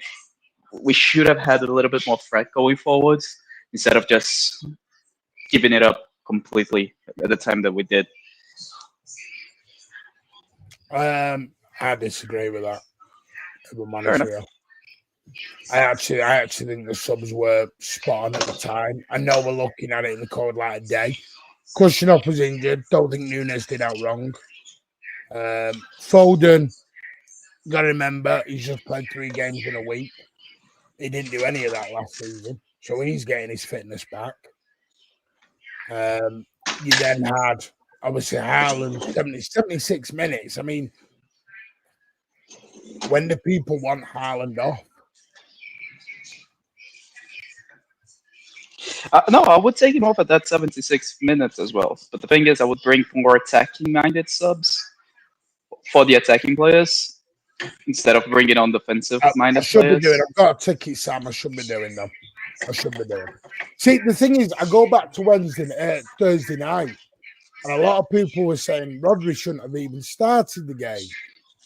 we should have had a little bit more threat going forwards instead of just giving it up completely at the time that we did. I disagree with that. I actually think the subs were spot on at the time. I know we're looking at it in the cold light of day. Kushinov was injured. Don't think Nunes did out wrong. Foden, got to remember, he's just played 3 games in a week. He didn't do any of that last season, so he's getting his fitness back. You then had, obviously, Haaland, 76 minutes. I mean, when do people want Haaland off? No, I would take him off at that 76 minutes as well. But the thing is, I would bring more attacking-minded subs for the attacking players instead of bringing on defensive-minded players. I've got a ticket, Sam. I should be doing them. See, the thing is, I go back to Thursday night, and a lot of people were saying Rodri shouldn't have even started the game.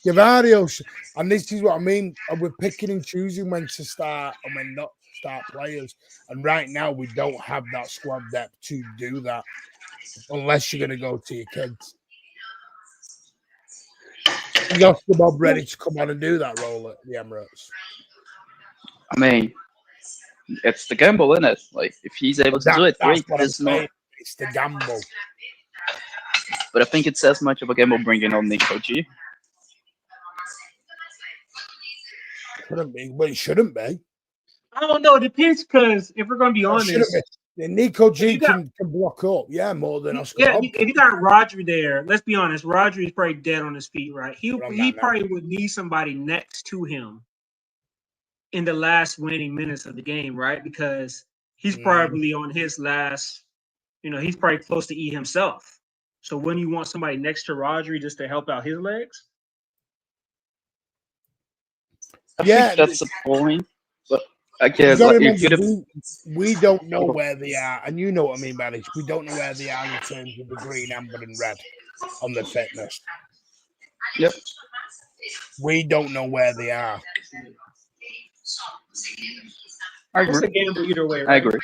Gavario, and this is what I mean. We're picking and choosing when to start and when not to start players. And right now, we don't have that squad depth to do that, unless you're going to go to your kids. You got Bob ready to come on and do that role at the Emirates. I mean, it's the gamble, isn't it? Like, if he's able to do it, great. It's the gamble. But I think it's as much of a gamble bringing on Nico G. Shouldn't be, but it shouldn't be. I don't know. It depends because if we're going to be honest, Nico G can block up, more than Oscar. Yeah, if you got Rodri there, let's be honest. Rodri is probably dead on his feet, right? He probably would need somebody next to him in the last winning minutes of the game, right? Because he's probably on his last, he's probably close to E himself. So when you want somebody next to Rodri just to help out his legs? I think that's the point. But again, we don't know where they are, and you know what I mean by this. We don't know where they are in terms of the green, amber, and red on the fitness. Yep. We don't know where they are. I agree. It's a gamble either way, right? I agree.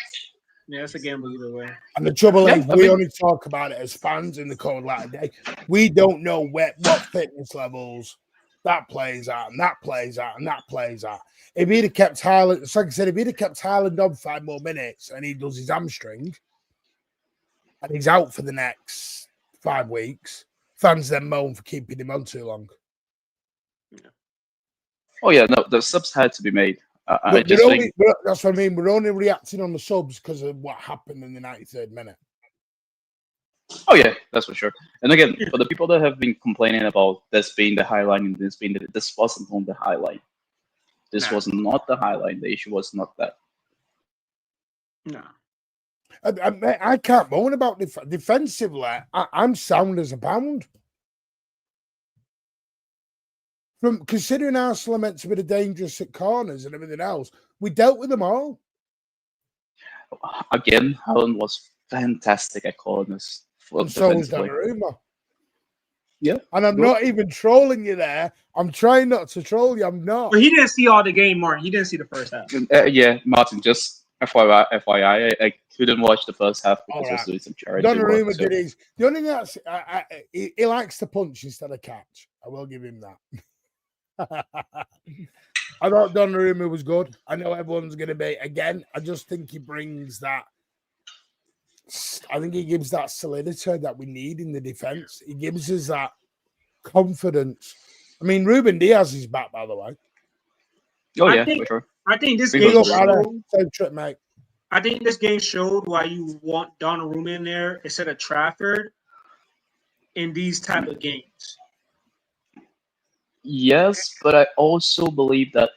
Yeah, it's a gamble either way. And the trouble is, we only talk about it as fans in the cold light of day. We don't know what fitness levels that plays out, and that plays out, and that plays out. If he'd have kept Haaland, like I said, if he'd have kept Haaland on 5 more minutes and he does his hamstring and he's out for the next 5 weeks, fans then moan for keeping him on too long. Oh, yeah, no, the subs had to be made. That's what I mean. We're only reacting on the subs because of what happened in the 93rd minute. Oh, yeah, that's for sure. And again, for the people that have been complaining about this being the highlight and this wasn't on the highlight. This was not the highlight. The issue was not that. No. I can't moan about defensively. I'm sound as a pound. From considering Arsenal are meant to be the dangerous at corners and everything else, we dealt with them all. Again, Haaland was fantastic at corners. And so was Donnarumma. Yeah. And I'm not even trolling you there. I'm trying not to troll you. I'm not. But he didn't see all the game, Martin. He didn't see the first half. Yeah, Martin, just FYI, I couldn't watch the first half because I was doing some charity Donnarumma work, did his. The only thing he likes to punch instead of catch. I will give him that. I thought Donnarumma was good. I know everyone's going to be again. I just think he brings that. I think he gives that solidity that we need in the defense. He gives us that confidence. I mean, Ruben Diaz is back, by the way. Oh I yeah, think- for sure. I think this Big game up, Aaron. showed. Same trip, mate. I think this game showed why you want Donnarumma in there instead of Trafford in these type of games. Yes, but I also believe that,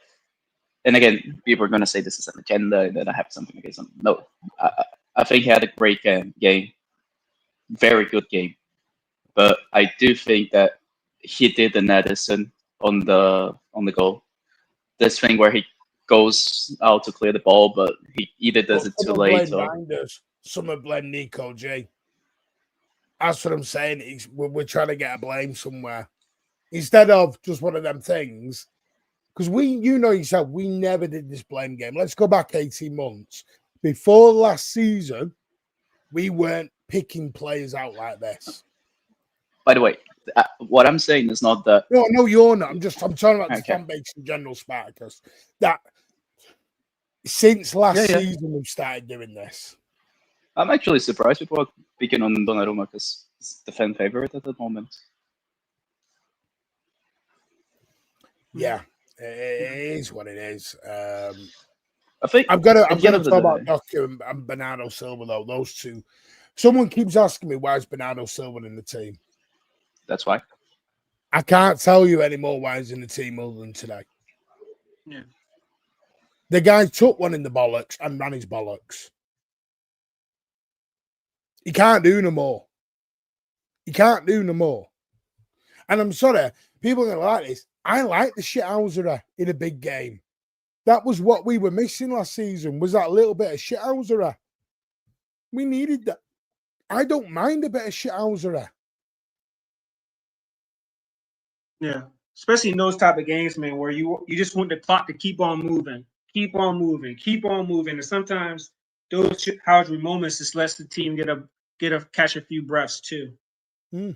and again, people are going to say this is an agenda and that I have something against him. No, I think he had a great game, very good game. But I do think that he did an Edison on the goal. This thing where he goes out to clear the ball, but he either does it too late or. Some have blamed Nico G. That's what I'm saying. We're trying to get a blame somewhere instead of just one of them things. Because yourself, we never did this blame game. Let's go back 18 months. Before last season, we weren't picking players out like this. By the way, what I'm saying is not that. No, you're not. I'm talking about the Okay. fan base in general, Spartacus. That since last Yeah. season, we've started doing this. I'm actually surprised people are picking on Donnarumma because he's the fan favorite at the moment. Yeah, it is what it is. I think I'm gonna at the end of the talk about day- Doku and Bernardo Silva though. Those two. Someone keeps asking me why is Bernardo Silva in the team. That's why. I can't tell you anymore why he's in the team other than today. Yeah. The guy took one in the bollocks and ran his bollocks. He can't do no more. He can't do no more. And I'm sorry, people are gonna like this. I like the shithousery in a big game. That was what we were missing last season, was that little bit of shithousery. We needed that. I don't mind a bit of shithousery. Yeah, especially in those type of games, man, where you just want the clock to keep on moving. And sometimes those shithousery moments just lets the team catch a few breaths too. And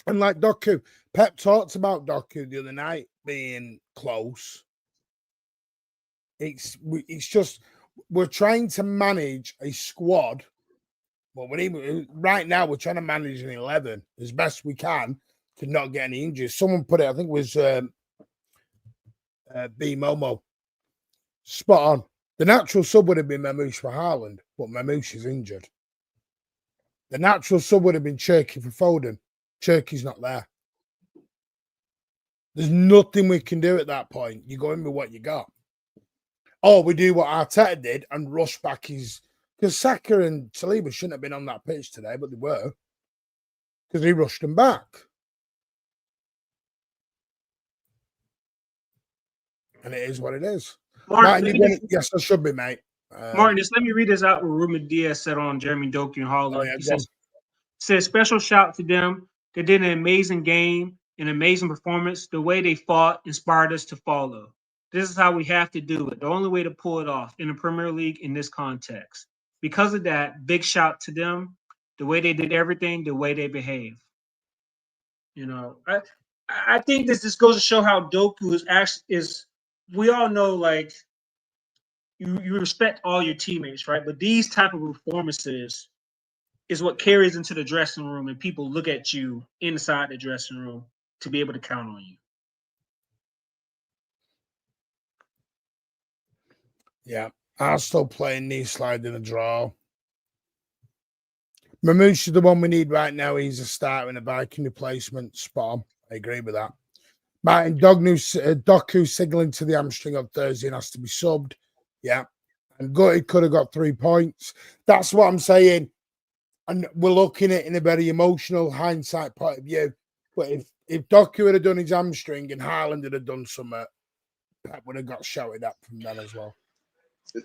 like Doku, Pep talked about Doku the other night being close. It's just we're trying to manage a squad. Well, right now we're trying to manage an 11 as best we can to not get any injuries. Someone put it, I think it was B Momo. Spot on. The natural sub would have been Mamouche for Haaland, but Mamouche is injured. The natural sub would have been Cherky for Foden. Cherky's not there. There's nothing we can do at that point. You go in with what you got. Or we do what Arteta did and rush back his... Because Saka and Saliba shouldn't have been on that pitch today, but they were. Because he rushed them back. And it is what it is. Martin, yes, I should be, mate. Martin, just let me read this out what Ruben Diaz said on Jeremy Doku and Haaland. Oh, yeah, He says, special shout to them. They did an amazing game, an amazing performance. The way they fought inspired us to follow. This is how we have to do it. The only way to pull it off in the Premier League in this context. Because of that, big shout to them. The way they did everything, the way they behave. You know, I think this just goes to show how Doku is. We all know, like, you respect all your teammates, right? But these type of performances is what carries into the dressing room, and people look at you inside the dressing room to be able to count on you. Yeah, I'm still playing knee slide in a draw. Mamouche is the one we need right now. He's a starter in a Viking replacement. Spot on. I agree with that. Martin Doku signaling to the hamstring on Thursday and has to be subbed. Yeah. And Gutted could have got 3 points. That's what I'm saying. And we're looking at it in a very emotional hindsight point of view. But if Doku had done his hamstring and Haaland had done something, Pep would have got shouted at from then as well.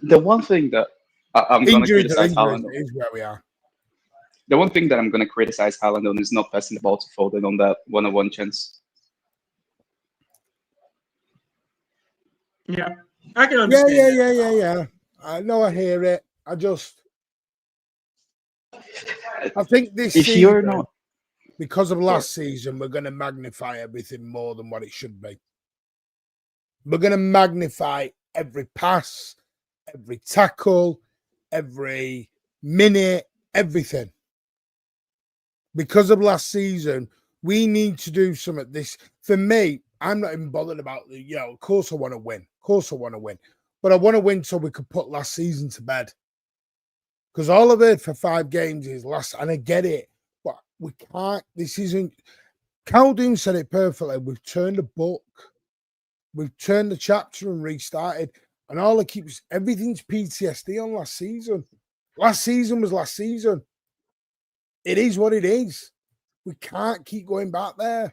The one thing that I'm going to criticize Haaland on is where we are. The one thing that I'm going to criticize Haaland on is not passing the ball to Foden on that one-on-one chance. Yeah, I can understand. Yeah. I know, I hear it. I think this if season, you're not, because of last season, we're going to magnify everything more than what it should be. We're going to magnify every pass, every tackle, every minute, everything. Because of last season, we need to do some of this. For me, I'm not even bothered about the, of course I want to win. Of course I want to win. But I want to win so we could put last season to bed. Because all I've heard for 5 games is last, and I get it, but we can't. This isn't. Caldoon said it perfectly. We've turned a book. We've turned the chapter and restarted. And all it keeps, everything's PTSD on last season. Last season was last season. It is what it is. We can't keep going back there.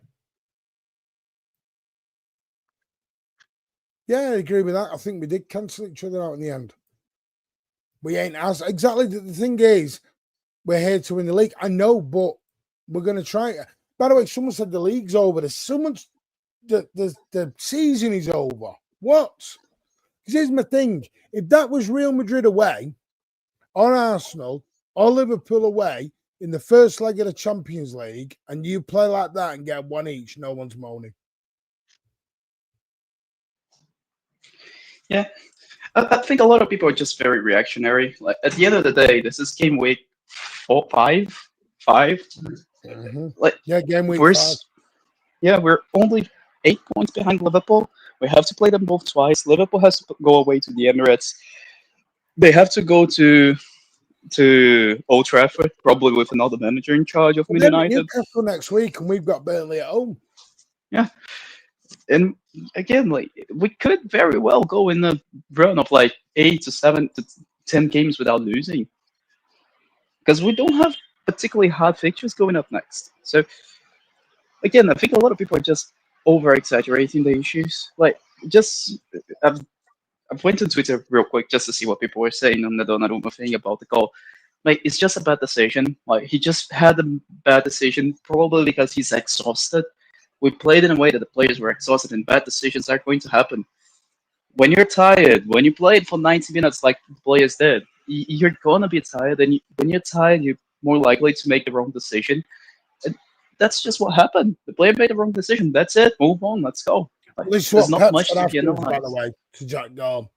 Yeah, I agree with that. I think we did cancel each other out in the end. We ain't as exactly. The thing is, we're here to win the league. I know, but we're going to try. By the way, someone said the league's over. The season is over. What? Because here's my thing. If that was Real Madrid away, or Arsenal, or Liverpool away in the first leg of the Champions League, and you play like that and get 1 each, no one's moaning. Yeah. I think a lot of people are just very reactionary. Like at the end of the day, this is game week 5. Like game week 5. Yeah, we're only 8 points behind Liverpool. We have to play them both twice. Liverpool has to go away to the Emirates. They have to go to Old Trafford, probably with another manager in charge of Man United. Newcastle next week, and we've got Burnley at home. Yeah. And again, like we could very well go in a run of like 8 to 7 to 10 games without losing, because we don't have particularly hard fixtures going up next. So again, I think a lot of people are just over exaggerating the issues. Like, just I've went to Twitter real quick just to see what people were saying on the Donnarumma thing about the goal. Like, it's just a bad decision. Like, he just had a bad decision, probably because he's exhausted. We played in a way that the players were exhausted, and bad decisions are going to happen. When you're tired, when you played for 90 minutes like the players did, you're going to be tired, and when you're tired, you're more likely to make the wrong decision. And that's just what happened. The player made the wrong decision. That's it. Move on. Let's go. Like, there's not much to be analyzed. By the way, to Jack Gorn.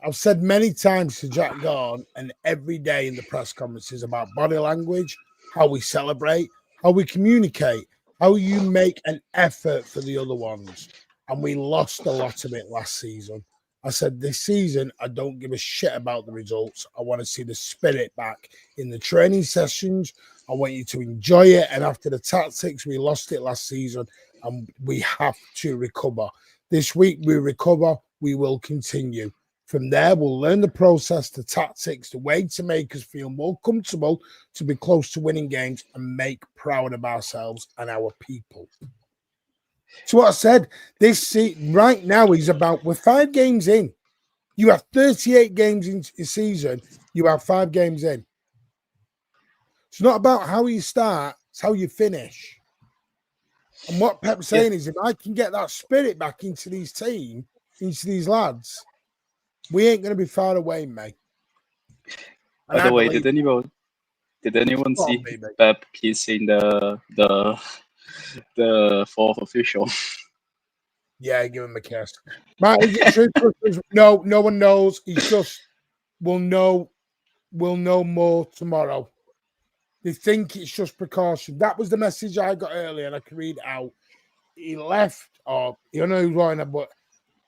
I've said many times to Jack Gorn and every day in the press conferences about body language, how we celebrate, how we communicate, how you make an effort for the other ones. And we lost a lot of it last season. I said this season, I don't give a shit about the results. I want to see the spirit back in the training sessions. I want you to enjoy it. And after the tactics, we lost it last season and we have to recover. This week, we recover. We will continue. From there, we'll learn the process, the tactics, the way to make us feel more comfortable to be close to winning games and make proud of ourselves and our people. So what I said, right now is about, we're 5 games in. You have 38 games in a season. You have 5 games in. It's not about how you start, it's how you finish. And what Pep's saying is, if I can get that spirit back into these team, into these lads, we ain't going to be far away, mate. By the way, did anyone see Pep kissing the 4th official? Yeah, give him a kiss. Matt, is it true? No one knows. He's just we'll know more tomorrow. They think it's just precaution. That was the message I got earlier, and I can read it out. He left, or you don't know who's going on, but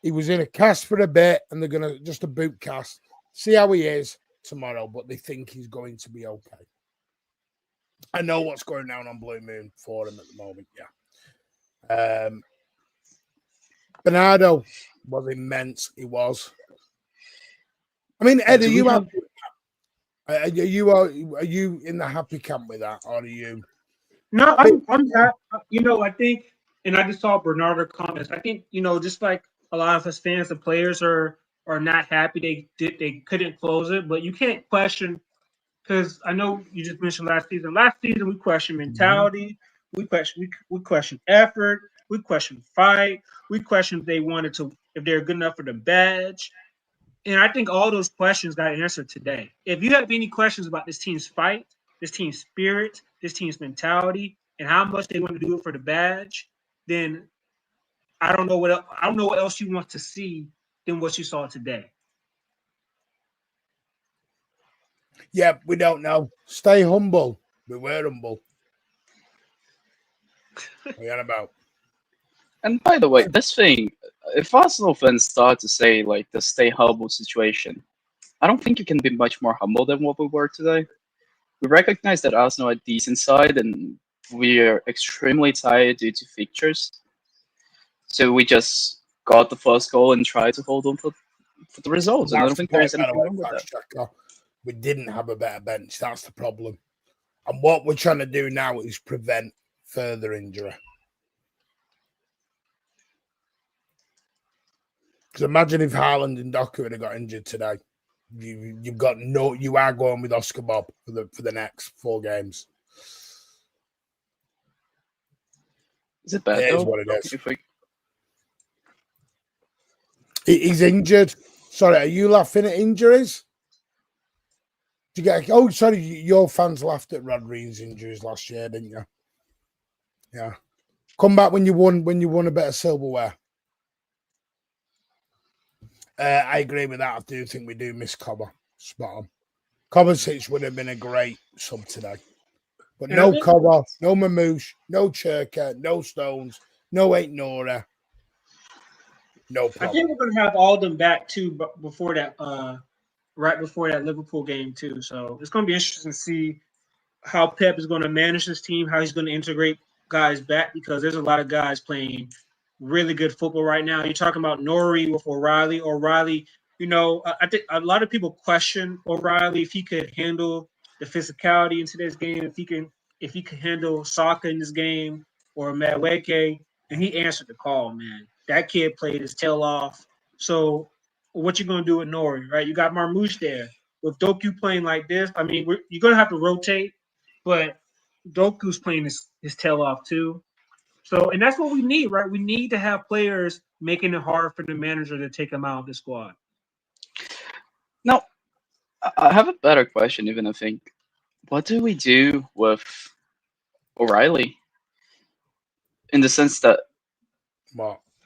he was in a cast for a bit, and they're gonna just a boot cast. See how he is tomorrow, but they think he's going to be okay. I know what's going down on Blue Moon for him at the moment. Yeah. Bernardo was immense. He was. I mean, Ed, are you in the happy camp with that, or are you? No, I'm not. I think, and I just saw Bernardo comments. I think, just like a lot of us fans, the players are not happy they couldn't close it, but you can't question, because I know you just mentioned last season. Last season we questioned mentality, we questioned effort, we questioned fight, we questioned if they're good enough for the badge. And I think all those questions got answered today. If you have any questions about this team's fight, this team's spirit, this team's mentality, and how much they want to do it for the badge, then I don't know what else you want to see than what you saw today. Yeah, we don't know. Stay humble. We were humble. What are you on about? And by the way, this thing, if Arsenal fans start to say like the stay humble situation, I don't think you can be much more humble than what we were today. We recognize that Arsenal are a decent side and we're extremely tired due to fixtures. So we just got the first goal and tried to hold on for the results. And I don't think there is anything wrong with that. Checker. We didn't have a better bench. That's the problem. And what we're trying to do now is prevent further injury. Because imagine if Haaland and Doku had got injured today. You are going with Oscar Bob for the next 4 games. Is it bad? It though? is what it is. If we... He's injured. Sorry, are you laughing at injuries? Did you get? Oh, sorry, your fans laughed at Rodriguez's injuries last year, didn't you? Yeah. Come back when you won a bit of silverware. I agree with that. I do think we do miss Cover. Spot on. Kovacic would have been a great sub today. But no Cover, no Mamouche, no Cherka, no Stones, no Ain't Nora. No problem. I think we're going to have all of them back too, but before that, right before that Liverpool game too. So it's going to be interesting to see how Pep is going to manage this team, how he's going to integrate guys back, because there's a lot of guys playing really good football right now. You're talking about Nori with O'Reilly. O'Reilly, I think a lot of people question O'Reilly if he could handle the physicality in today's game, if he could handle Saka in this game or Madueke, and he answered the call, man. That kid played his tail off. So what you going to do with Nori, right? You got Marmouche there. With Doku playing like this, I mean, you're going to have to rotate, but Doku's playing his tail off too. So, and that's what we need, right? We need to have players making it hard for the manager to take them out of the squad. Now, I have a better question, even I think. What do we do with O'Reilly? In the sense that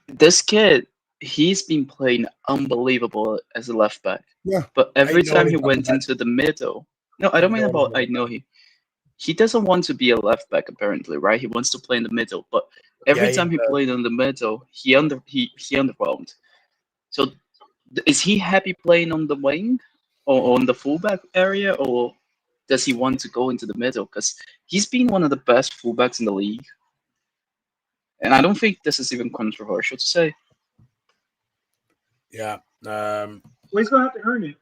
this kid, he's been playing unbelievable as a left back. Yeah. But every time he went into the middle, no, I don't mean about I know he doesn't want to be a left back apparently, right? He wants to play in the middle, but every time he played in the middle, he underwhelmed. So is he happy playing on the wing or on the fullback area, or does he want to go into the middle? Because he's been one of the best fullbacks in the league. And I don't think this is even controversial to say. Yeah. Well, he's going to have to earn it.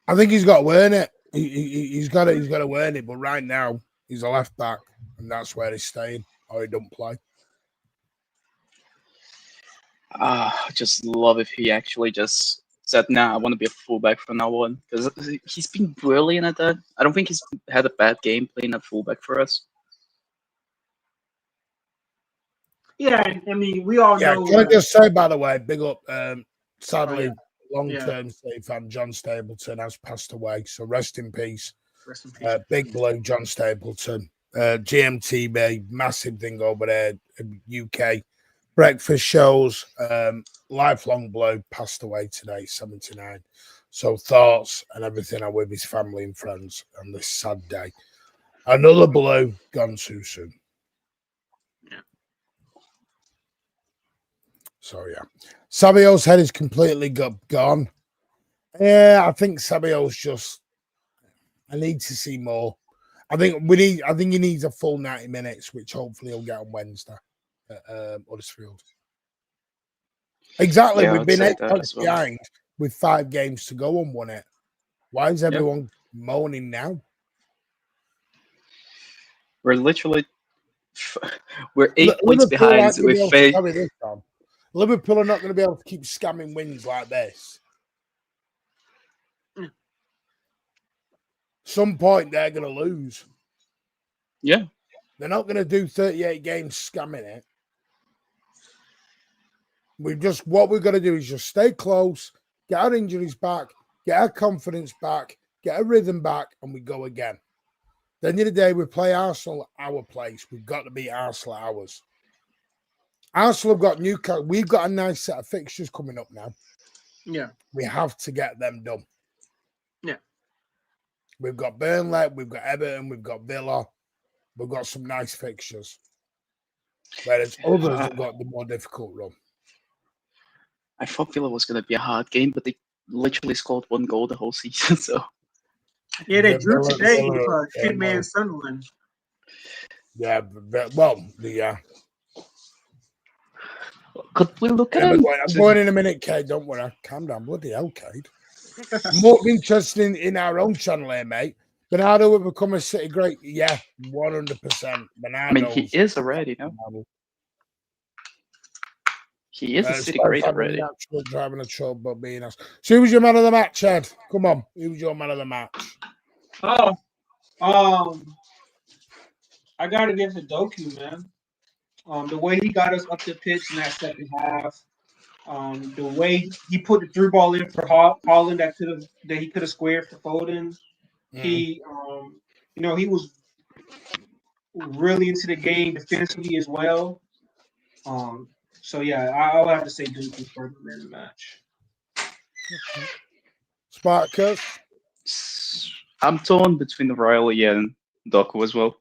I think he's got to earn it. He's got to earn it. But right now, he's a left back, and that's where he's staying, or he don't play. I just love if he actually just said, "Nah, I want to be a fullback from now on," because he's been brilliant at that. I don't think he's had a bad game playing at fullback for us. Yeah, I mean, we all know. Can I just say, by the way, big up, sadly, long-term City fan John Stapleton has passed away. So rest in peace. Rest in peace. Big Blue John Stapleton. GMTB, massive thing over there, UK. Breakfast shows, lifelong Blue, passed away today, 79. So thoughts and everything are with his family and friends on this sad day. Another Blue gone too soon. So, yeah. Sabio's head is completely gone. Yeah, I think Sabio's just... I need to see more. I think he needs a full 90 minutes, which hopefully he'll get on Wednesday at Huddersfield. Exactly. Yeah, we've been 8 points well. behind with 5 games to go and won it. Why is everyone moaning now? We're literally... We're 8 points behind with faith. Liverpool are not going to be able to keep scamming wins like this. Some point they're going to lose. Yeah. They're not going to do 38 games scamming it. What we've got to do is just stay close, get our injuries back, get our confidence back, get our rhythm back, and we go again. the end of the day, we play Arsenal at our place. We've got to beat Arsenal at ours. Arsenal have got Newcastle. We've got a nice set of fixtures coming up now. Yeah. We have to get them done. Yeah. We've got Burnley, we've got Everton, we've got Villa. We've got some nice fixtures. Whereas others have got the more difficult run. I thought Villa was going to be a hard game, but they literally scored 1 goal the whole season. So Yeah, they The drew Villa- today Villa- because yeah, Hitman no. Sunderland. Yeah, well, yeah. could we look at I'm him? going in a minute, Kate. Don't worry. Calm down. Bloody hell, Kate. More interesting in our own channel here, mate. Bernardo will become a City great. Yeah, 100%. I mean, he is already, no? He is a City great already. Driving a trouble, but being us. So who was your man of the match, Ed? Come on. Who was your man of the match? Oh, I gotta give it to Doku, man. The way he got us up the pitch in that second half, the way he put the through ball in for Holland that he could have squared for Foden. He, he was really into the game defensively as well. So yeah, I'll have to say Doku for the man of the match. Spartacus. I'm torn between Riley and Doku as well.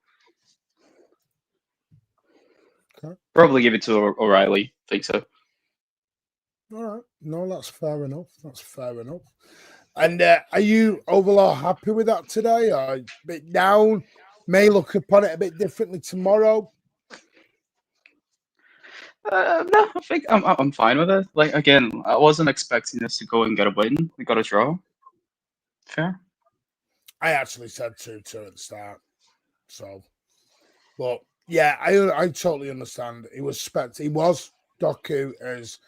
Okay. Probably give it to O'Reilly. Think so. All right. No, that's fair enough. That's fair enough. And are you overall happy with that today? Or a bit down? May look upon it a bit differently tomorrow? No, I think I'm fine with it. Like, again, I wasn't expecting us to go and get a win. We got a draw. Fair. I actually said 2-2 at the start. So, but yeah, I totally understand. He was Doku is,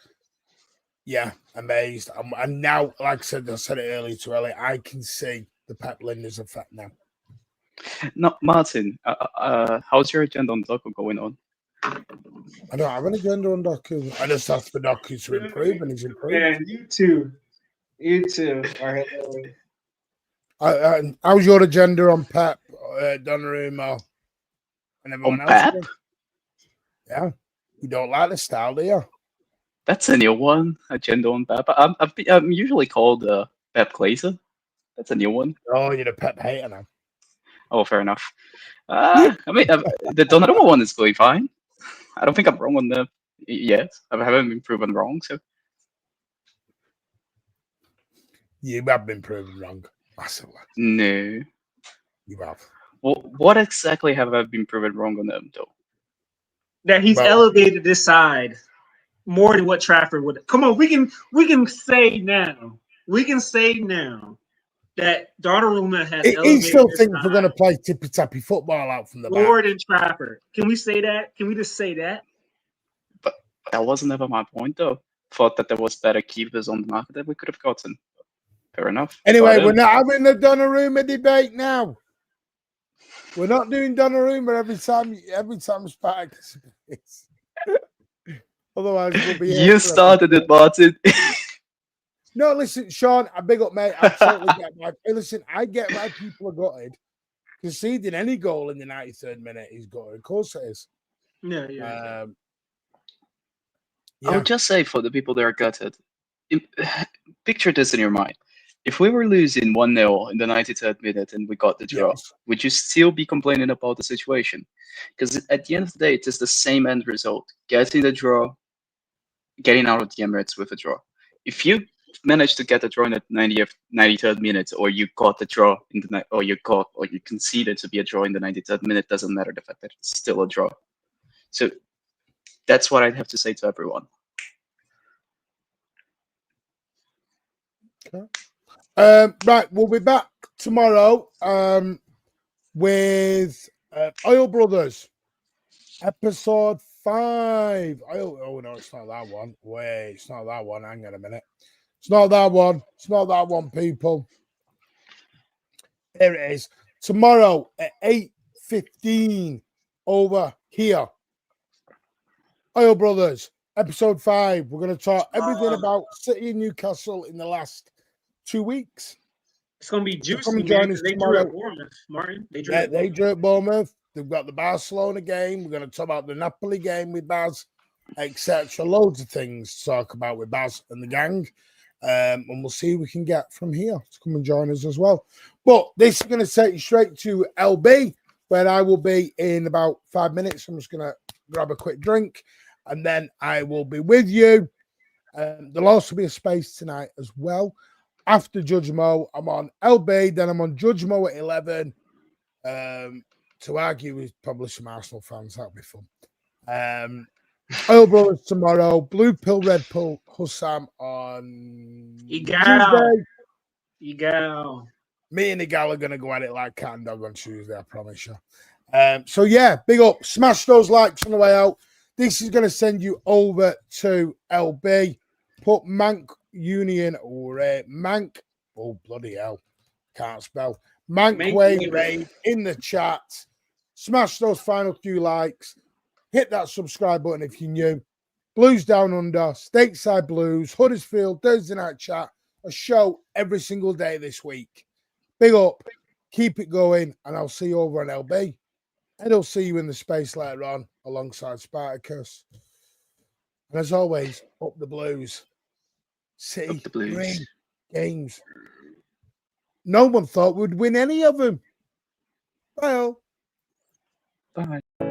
yeah, amazed. And now, like I said it earlier to Ellie, I can see the Pep Linders effect now. No, Martin, how's your agenda on Doku going on? I don't have an agenda on Doku. I just asked for Doku to improve, and he's improved. Man, you too. All right. How's your agenda on Pep, Donnarumma, and everyone On else? Pep? Yeah. You don't like the style, do you? That's a new one. Agenda on Pep. I'm usually called Pep Glazer. That's a new one. Oh, you're a Pep hater now. Oh, fair enough. I mean, the Donnarumma one is going fine. I don't think I'm wrong on the yet. I haven't been proven wrong, so. You have been proven wrong massively. No. You have. What exactly have I been proven wrong on them, though? That he's elevated this side more than what Trafford would. Come on, we can say now. We can say now that Donnarumma has elevated. He still this thinks side we're going to play tippy-tappy football out from the back. more than Trafford. Can we say that? Can we just say that? But that wasn't ever my point, though. Thought that there was better keepers on the market that we could have gotten. Fair enough. Anyway, we're not having the Donnarumma debate now. We're not doing Donnarumma every time Spartacus speaks. Otherwise, we'll be. You started it, Martin. No, listen, Sean, I big up, mate. I totally get why. Hey, listen, I get why people are gutted. Conceding any goal in the 93rd minute is gutted. Of course it is. Yeah. Yeah. I would just say for the people that are gutted, picture this in your mind. If we were losing 1-0 in the 93rd minute and we got the draw, Yes. would you still be complaining about the situation? Because at the end of the day, it is the same end result. Getting the draw, getting out of the Emirates with a draw. If you managed to get the draw in the 93rd minute, or you got the draw in the or you conceded to be a draw in the 93rd minute, doesn't matter the fact that it's still a draw. So that's what I'd have to say to everyone. Okay. Right, we'll be back tomorrow with Oil Brothers, episode 5. Oh no, it's not that one. Wait, it's not that one. Hang on a minute. It's not that one. It's not that one, people. Here it is. Tomorrow at 8:15 over here. Oil Brothers, episode 5. We're going to talk everything about City and Newcastle in the last 2 weeks. It's gonna be So juicy, come and man. join us 'Cause they drew tomorrow. at Bournemouth, Martin. They drew Yeah, at they Bournemouth. drew at Bournemouth. They've got the Barcelona game. We're going to talk about the Napoli game with Baz, etc. Loads of things to talk about with Baz and the gang. And we'll see what we can get from here to come and join us as well. But this is going to take you straight to LB, where I will be in about 5 minutes. I'm just going to grab a quick drink, and then I will be with you. There'll also be a space tonight as well. After Judge Mo, I'm on LB, then I'm on Judge Mo at 11 to argue with probably some Arsenal fans. That'll be fun. Oil Brothers tomorrow, Blue Pill, Red Pill, Hussam on Tuesday. Egal. Me and Igal are going to go at it like cat and dog on Tuesday, I promise you. So yeah, big up. Smash those likes on the way out. This is going to send you over to LB. Put Mank Union or Mank. Oh, bloody hell. Can't spell. Mankway Raid in the chat. Smash those final few likes. Hit that subscribe button if you're new. Blues Down Under, Stateside Blues, Huddersfield, Thursday Night Chat. A show every single day this week. Big up. Keep it going. And I'll see you over on LB. And I'll see you in the space later on alongside Spartacus. And as always, up the Blues. City, Up the Blues. 3 games. No one thought we'd win any of them. Bye all. Bye.